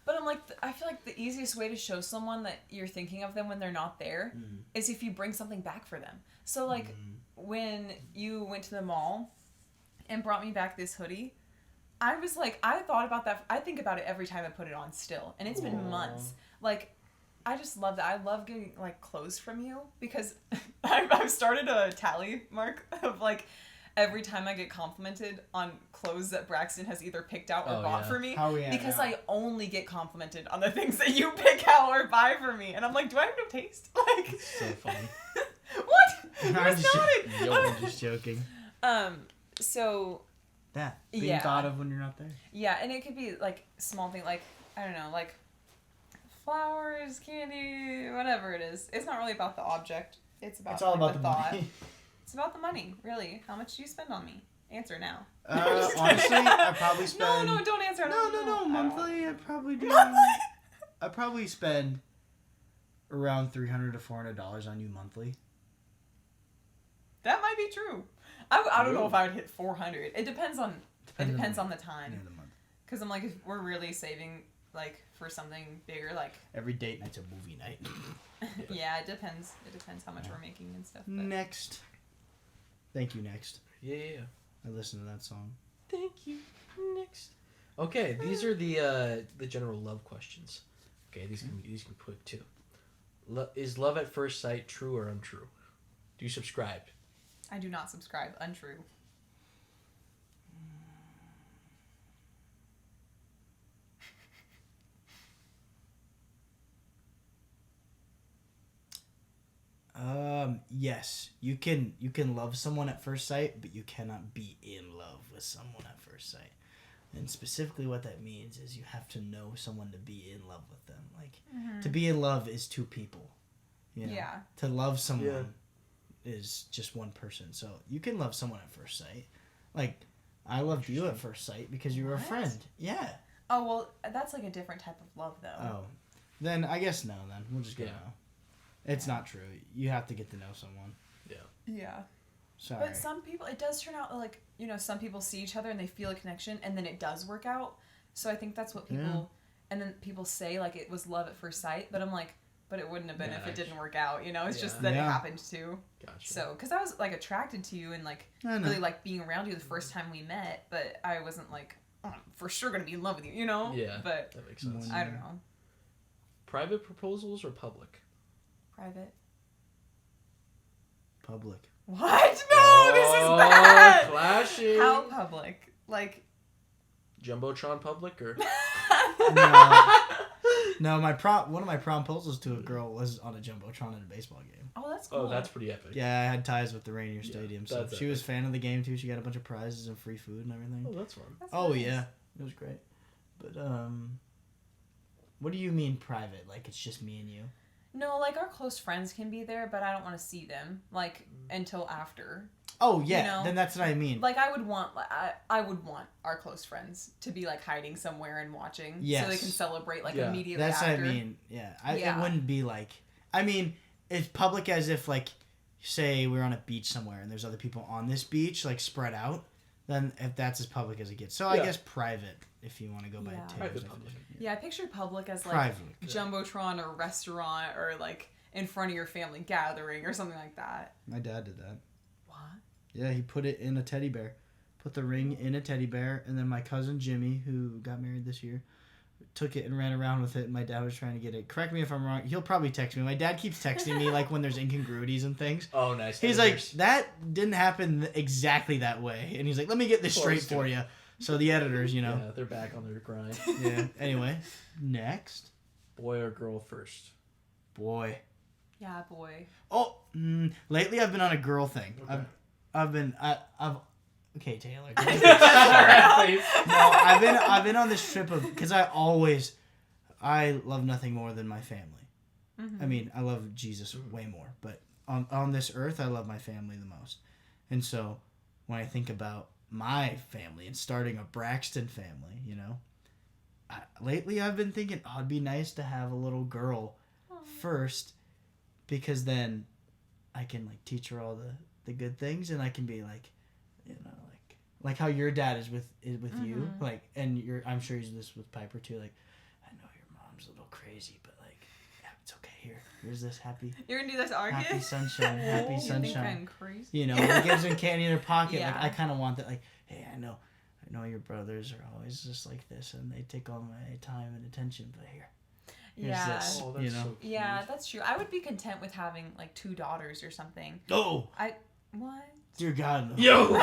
But I'm like, I feel like the easiest way to show someone that you're thinking of them when they're not there is if you bring something back for them. So like when you went to the mall and brought me back this hoodie, I was like, I thought about that. I think about it every time I put it on still. And it's been months. Like, I just love that. I love getting like clothes from you because I've started a tally mark of like every time I get complimented on clothes that Braxton has either picked out or bought for me. Because I only get complimented on the things that you pick out or buy for me. And I'm like, do I have no taste? Like, it's so funny. What? I'm just joking. So... That. Being thought of when you're not there. Yeah, and it could be like small thing, like, I don't know, like flowers, candy, whatever it is. It's not really about the object. It's about the thought. Money. It's about the money, really. How much do you spend on me? Answer now. Honestly, I probably spend... No, don't answer. No. Monthly, I probably do... I probably spend around $300 to $400 on you monthly. That might be true. I don't know if I would hit 400. It depends on the time. Yeah, the month. Because I'm like, if we're really saving like for something bigger, like every date night's a movie night. Yeah, it depends. It depends how much we're making and stuff. But. Next. Thank you, Next. Yeah. I listened to that song. Thank you, Next. Okay, these are the general love questions. Okay, these can be quick too. Is love at first sight true or untrue? Do you subscribe? I do not subscribe. Untrue. yes, you can love someone at first sight, but you cannot be in love with someone at first sight. And specifically what that means is you have to know someone to be in love with them. Like, to be in love is two people. You know? Yeah. To love someone is just one person. So you can love someone at first sight. Like, I loved you at first sight because you were a friend. Yeah. Oh, well, that's like a different type of love, though. Oh. Then I guess no, then. We'll just get no. It's not true. You have to get to know someone. Yeah. Yeah. Sorry. But some people, it does turn out like, you know, some people see each other and they feel a connection and then it does work out. So I think that's what people, and then people say like it was love at first sight, but I'm like, but it wouldn't have been if it didn't work out, you know? It's just that it happened too. Gotcha. So, because I was like attracted to you and like really like being around you the first time we met, but I wasn't like, oh, I'm for sure going to be in love with you, you know? Yeah. But that makes sense. I don't know. Private proposals or public? Private. Public. What? No, this is bad. Clashing. How public? Like Jumbotron public or? No, one of my proposals to a girl was on a Jumbotron in a baseball game. Oh, that's cool. Oh, that's pretty epic. Yeah, I had ties with the Rainier Stadium, so she was a fan of the game too. She got a bunch of prizes and free food and everything. Oh, that's fun. That's nice. Yeah, it was great. But what do you mean private? Like it's just me and you? No, like our close friends can be there, but I don't want to see them like until after. Oh yeah, you know? Then that's what I mean. Like I would want our close friends to be like hiding somewhere and watching, so they can celebrate like immediately. That's after. what I mean. Yeah, it wouldn't be like. I mean, it's public as if like, say we're on a beach somewhere and there's other people on this beach like spread out. Then if that's as public as it gets, so I guess private if you want to go by Taylor's definition. Yeah, I picture public as like private. Jumbotron or restaurant or like in front of your family gathering or something like that. My dad did that. What? Yeah, he put it in a teddy bear. Put the ring in a teddy bear, and then my cousin Jimmy, who got married this year, took it and ran around with it, and my dad was trying to get it. Correct me if I'm wrong. He'll probably text me. My dad keeps texting me like when there's incongruities and things. Oh, nice. He's like, that didn't happen exactly that way. And he's like, let me get this straight for you. So the editors, you know. Yeah, they're back on their grind. Yeah. Anyway, next. Boy or girl first? Boy. Yeah, boy. Oh, lately I've been on a girl thing. Okay. I've okay, Taylor. No, I've been on this trip of because I love nothing more than my family. Mm-hmm. I mean, I love Jesus way more, but on this earth, I love my family the most. And so when I think about my family and starting a Braxton family, you know, lately I've been thinking, it'd be nice to have a little girl first, because then I can like teach her all the good things, and I can be like, you know, like how your dad is with you, like, and I'm sure he's this with Piper too. Like, I know your mom's a little crazy, but like, yeah, it's okay. Here's this happy. You're gonna do this argument? Happy sunshine, happy sunshine. You think I'm crazy? You know, it gives them candy in their pocket. Yeah. Like I kind of want that. Like, hey, I know your brothers are always just like this, and they take all my time and attention, but here's this, oh, that's you know. So cute. Yeah, that's true. I would be content with having like 2 daughters or something. Oh. What? Dear God. No. Yo.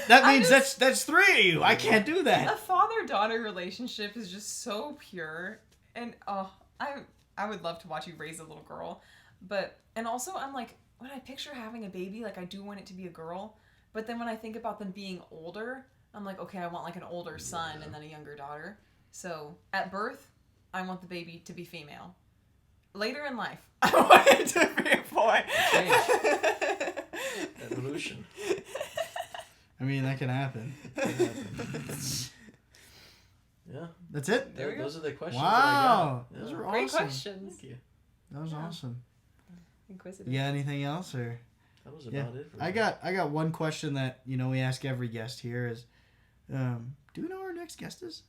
That means that's 3 of you. I can't do that. A father-daughter relationship is just so pure, and I would love to watch you raise a little girl, and also I'm like, when I picture having a baby, like I do want it to be a girl, but then when I think about them being older, I'm like, okay, I want like an older son and then a younger daughter. So at birth, I want the baby to be female. Later in life, I want it to be a boy. Change. Evolution. I mean, that can happen. Yeah. That's it? There we go. Those are the questions. Wow. That I got. Those were great awesome. questions. Thank you. That was awesome. Inquisitive. You got anything else, or? That was about it. For I got one question that we ask every guest here is, do we know who our next guest is?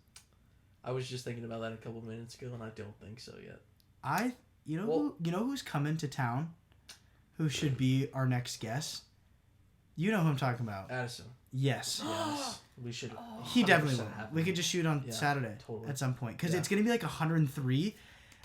I was just thinking about that a couple minutes ago, and I don't think so yet. You know who's coming to town, who should be our next guest? You know who I'm talking about. Addison. Yes. Yes. We should. He definitely will. We could just shoot on Saturday at some point, because it's gonna be like 103,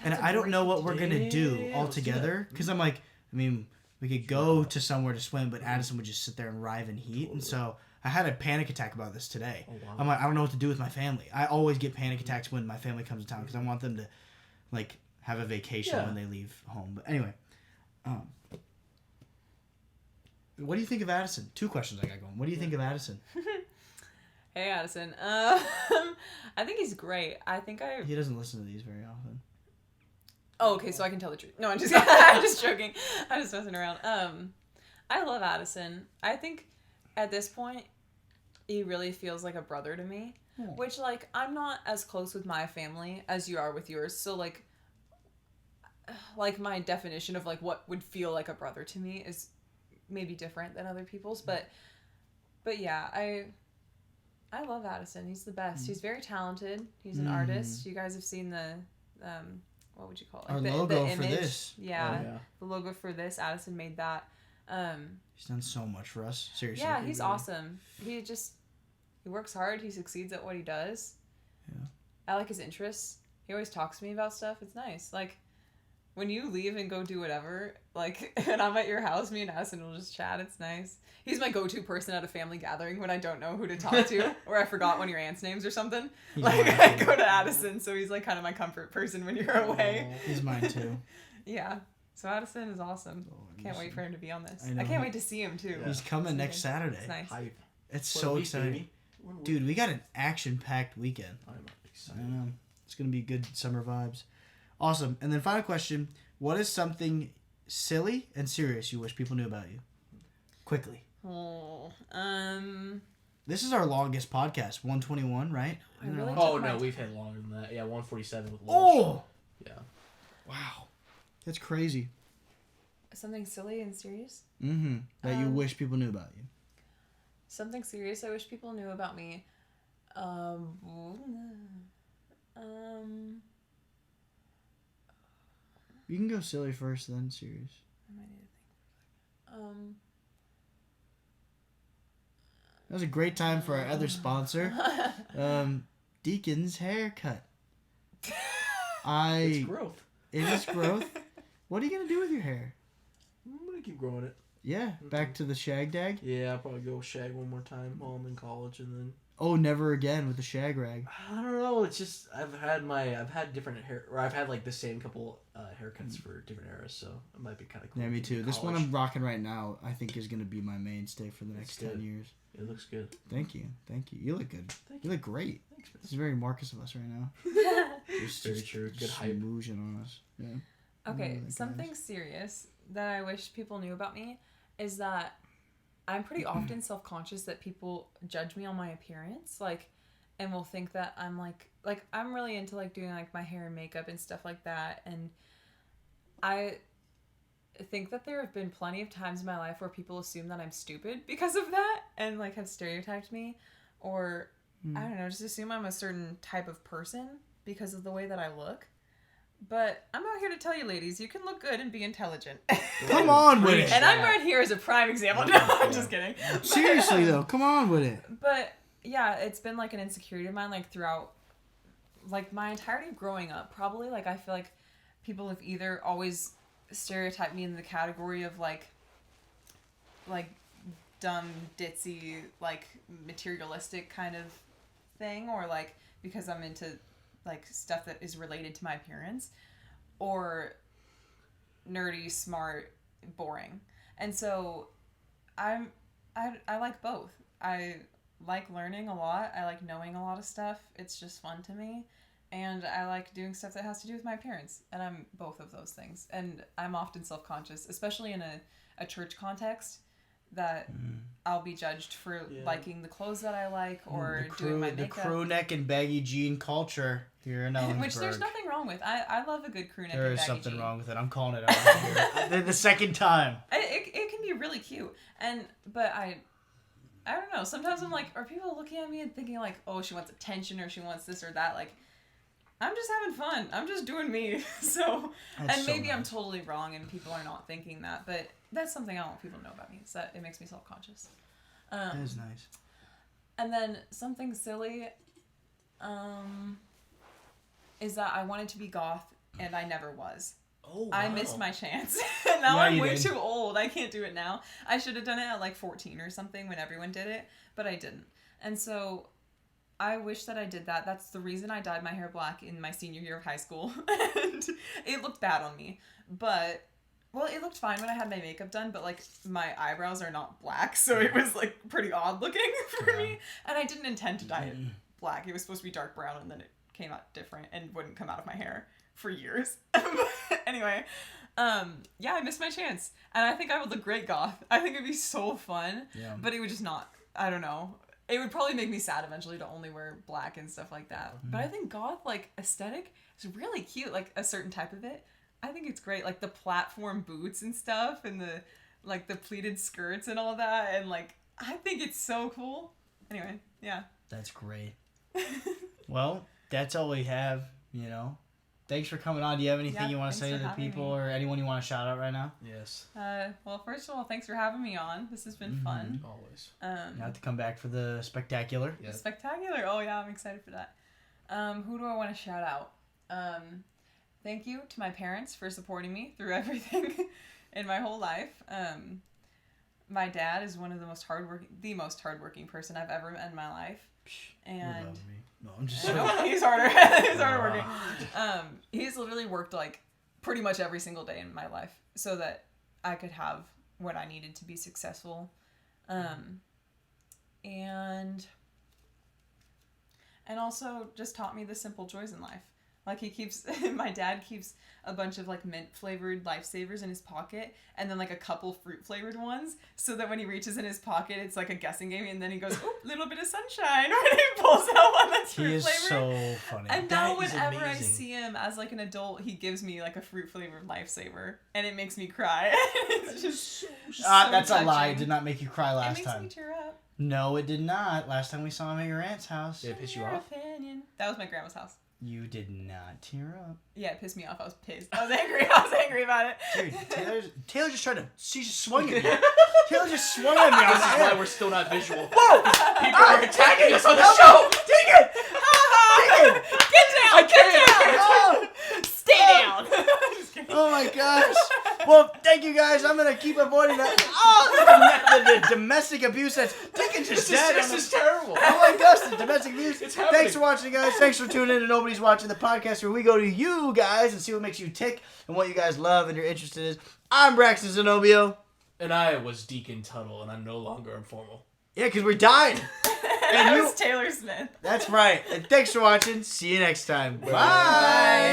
and I don't know what we're gonna do all together. Because I'm like, I mean, we could go to somewhere to swim, but Addison would just sit there and writhe in heat, and so I had a panic attack about this today. Oh, wow. I'm like, I don't know what to do with my family. I always get panic attacks when my family comes to town, because I want them to like have a vacation when they leave home. But anyway, What do you think of Addison? 2 questions I got going. What do you think of Addison? Hey, Addison. I think he's great. He doesn't listen to these very often. Oh, okay, so I can tell the truth. No, I'm just I'm just joking. I'm just messing around. I love Addison. I think at this point, he really feels like a brother to me. Which, like, I'm not as close with my family as you are with yours. So, like my definition of, like, what would feel like a brother to me is maybe different than other people's. But yeah, I love Addison. He's the best. He's very talented. He's an artist. You guys have seen the, what would you call it? Our the logo image. for this. Yeah, the logo for this. Addison made that. He's done so much for us. Seriously. Yeah, he's awesome. He works hard. He succeeds at what he does. Yeah. I like his interests. He always talks to me about stuff. It's nice. Like, when you leave and go do whatever, like, and I'm at your house, me and Addison will just chat. It's nice. He's my go-to person at a family gathering when I don't know who to talk to, or I forgot one of your aunt's names or something. He's like, I go to Addison, so he's, like, kind of my comfort person when you're away. He's mine, too. Yeah. So Addison is awesome. Can't wait for him to be on this. I can't wait to see him, too. Yeah. He's coming next Saturday. It's nice. Hype. It's so exciting. Dude, we got an action-packed weekend. I'm excited. I know. It's going to be good summer vibes. Awesome. And then final question. What is something silly and serious you wish people knew about you? Quickly. Oh, This is our longest podcast. 121, right? really Oh, took no, my- we've had longer than that. Yeah, 147 with Walsh. Oh! Yeah. Wow. That's crazy. Something silly and serious? Mm-hmm. That you wish people knew about you. Something serious I wish people knew about me. You can go silly first, then serious. I might need to think. That was a great time for our other sponsor, Deacon's Haircut. It's growth. It is growth. What are you going to do with your hair? I'm going to keep growing it. Yeah, back to the shag dag? Yeah, I'll probably go shag one more time while I'm in college, and then... Oh, never again with the shag rag. I don't know, it's just, I've had different hair, or I've had, like, the same couple haircuts for different eras, so it might be kind of cool. Yeah, me too. This one I'm rocking right now, I think, is going to be my mainstay for the next 10 years. It looks good. Thank you. You look good. Thank you look great. Thanks, man. This is very Marcus of us right now. Very true. Good hype. Smooching on us. Yeah. Okay, something serious that I wish people knew about me is that I'm pretty often self-conscious that people judge me on my appearance, like, and will think that I'm like I'm really into, like, doing, like, my hair and makeup and stuff like that, and I think that there have been plenty of times in my life where people assume that I'm stupid because of that and, like, have stereotyped me, or I don't know, just assume I'm a certain type of person because of the way that I look. But I'm out here to tell you, ladies, you can look good and be intelligent. Come on with it. And I'm right here as a prime example. No, I'm just kidding. Seriously, though. Come on with it. But, yeah, it's been, like, an insecurity of mine, like, throughout, like, my entirety of growing up. Probably, like, I feel like people have either always stereotyped me in the category of, like, dumb, ditzy, like, materialistic kind of thing. Or, like, because I'm into... like, stuff that is related to my appearance, or nerdy, smart, boring. And so I like both. I like learning a lot. I like knowing a lot of stuff. It's just fun to me. And I like doing stuff that has to do with my appearance. And I'm both of those things. And I'm often self-conscious, especially in a church context, that I'll be judged for liking the clothes that I like, or doing my makeup. The crew neck and baggy jean culture here in Ellensburg. Which there's nothing wrong with. I love a good crew neck there and is baggy something jean. wrong with it. I'm calling it out here. The second time. It can be really cute. But I don't know. Sometimes I'm like, are people looking at me and thinking like, oh, she wants attention or she wants this or that? Like, I'm just having fun. I'm just doing me. Maybe I'm totally wrong and people are not thinking that, but that's something I want people to know about me. So that it makes me self-conscious. That is nice. And then something silly is that I wanted to be goth and I never was. Oh, wow. I missed my chance. Now I'm way too old. I can't do it now. I should have done it at like 14 or something when everyone did it, but I didn't. And so I wish that I did that. That's the reason I dyed my hair black in my senior year of high school. And it looked bad on me. But Well, it looked fine when I had my makeup done, but like my eyebrows are not black, so it was like pretty odd looking for me. And I didn't intend to dye it black. It was supposed to be dark brown, and then it came out different and wouldn't come out of my hair for years. Anyway, yeah, I missed my chance, and I think I would look great goth. I think it'd be so fun, but it would just not. I don't know. It would probably make me sad eventually to only wear black and stuff like that. But I think goth like aesthetic is really cute. Like a certain type of it. I think it's great, like the platform boots and stuff, and the like the pleated skirts and all that, and like I think it's so cool. Anyway, yeah. That's great. Well, that's all we have. You know, thanks for coming on. Do you have anything you want to say to the people or anyone you want to shout out right now? Yes. Well, first of all, thanks for having me on. This has been fun. Always. You have to come back for the spectacular. The spectacular. Oh yeah, I'm excited for that. Who do I want to shout out? Thank you to my parents for supporting me through everything in my whole life. My dad is one of the most hardworking person I've ever met in my life. And no, I'm just he's harder. He's harder working. He's literally worked like pretty much every single day in my life so that I could have what I needed to be successful. And also just taught me the simple joys in life. Like my dad keeps a bunch of like mint flavored Lifesavers in his pocket, and then like a couple fruit flavored ones, so that when he reaches in his pocket, it's like a guessing game, and then he goes, "Oop, little bit of sunshine," when he pulls out one that's fruit flavored. He is so funny. And now whenever I see him as like an adult, he gives me like a fruit flavored Lifesaver, and it makes me cry. It's just so that's touching. A lie. It did not make you cry last time. It makes me tear up. No, it did not. Last time we saw him at your aunt's house. Did it piss you off? Opinion. That was my grandma's house. You did not tear up. Yeah, it pissed me off. I was pissed. I was angry about it. Dude, Taylor just tried to... She just swung at me. Taylor just swung at me. This is why we're still not visual. Whoa! People are attacking us on the show! Dang it! Dang it! Get down! Stay down! Oh my gosh. Well, thank you guys. I'm going to keep avoiding that. The domestic abuse that's taking just dead. This is terrible. Oh my gosh, the domestic abuse. It's happening. Thanks for watching, guys. Thanks for tuning in to Nobody's Watching, the podcast where we go to you guys and see what makes you tick and what you guys love and you're interested in. I'm Braxton Zenobio. And I was Deacon Tuttle, and I'm no longer informal. Yeah, because we're dying. And that was Taylor Smith. That's right. And thanks for watching. See you next time. Bye. Bye.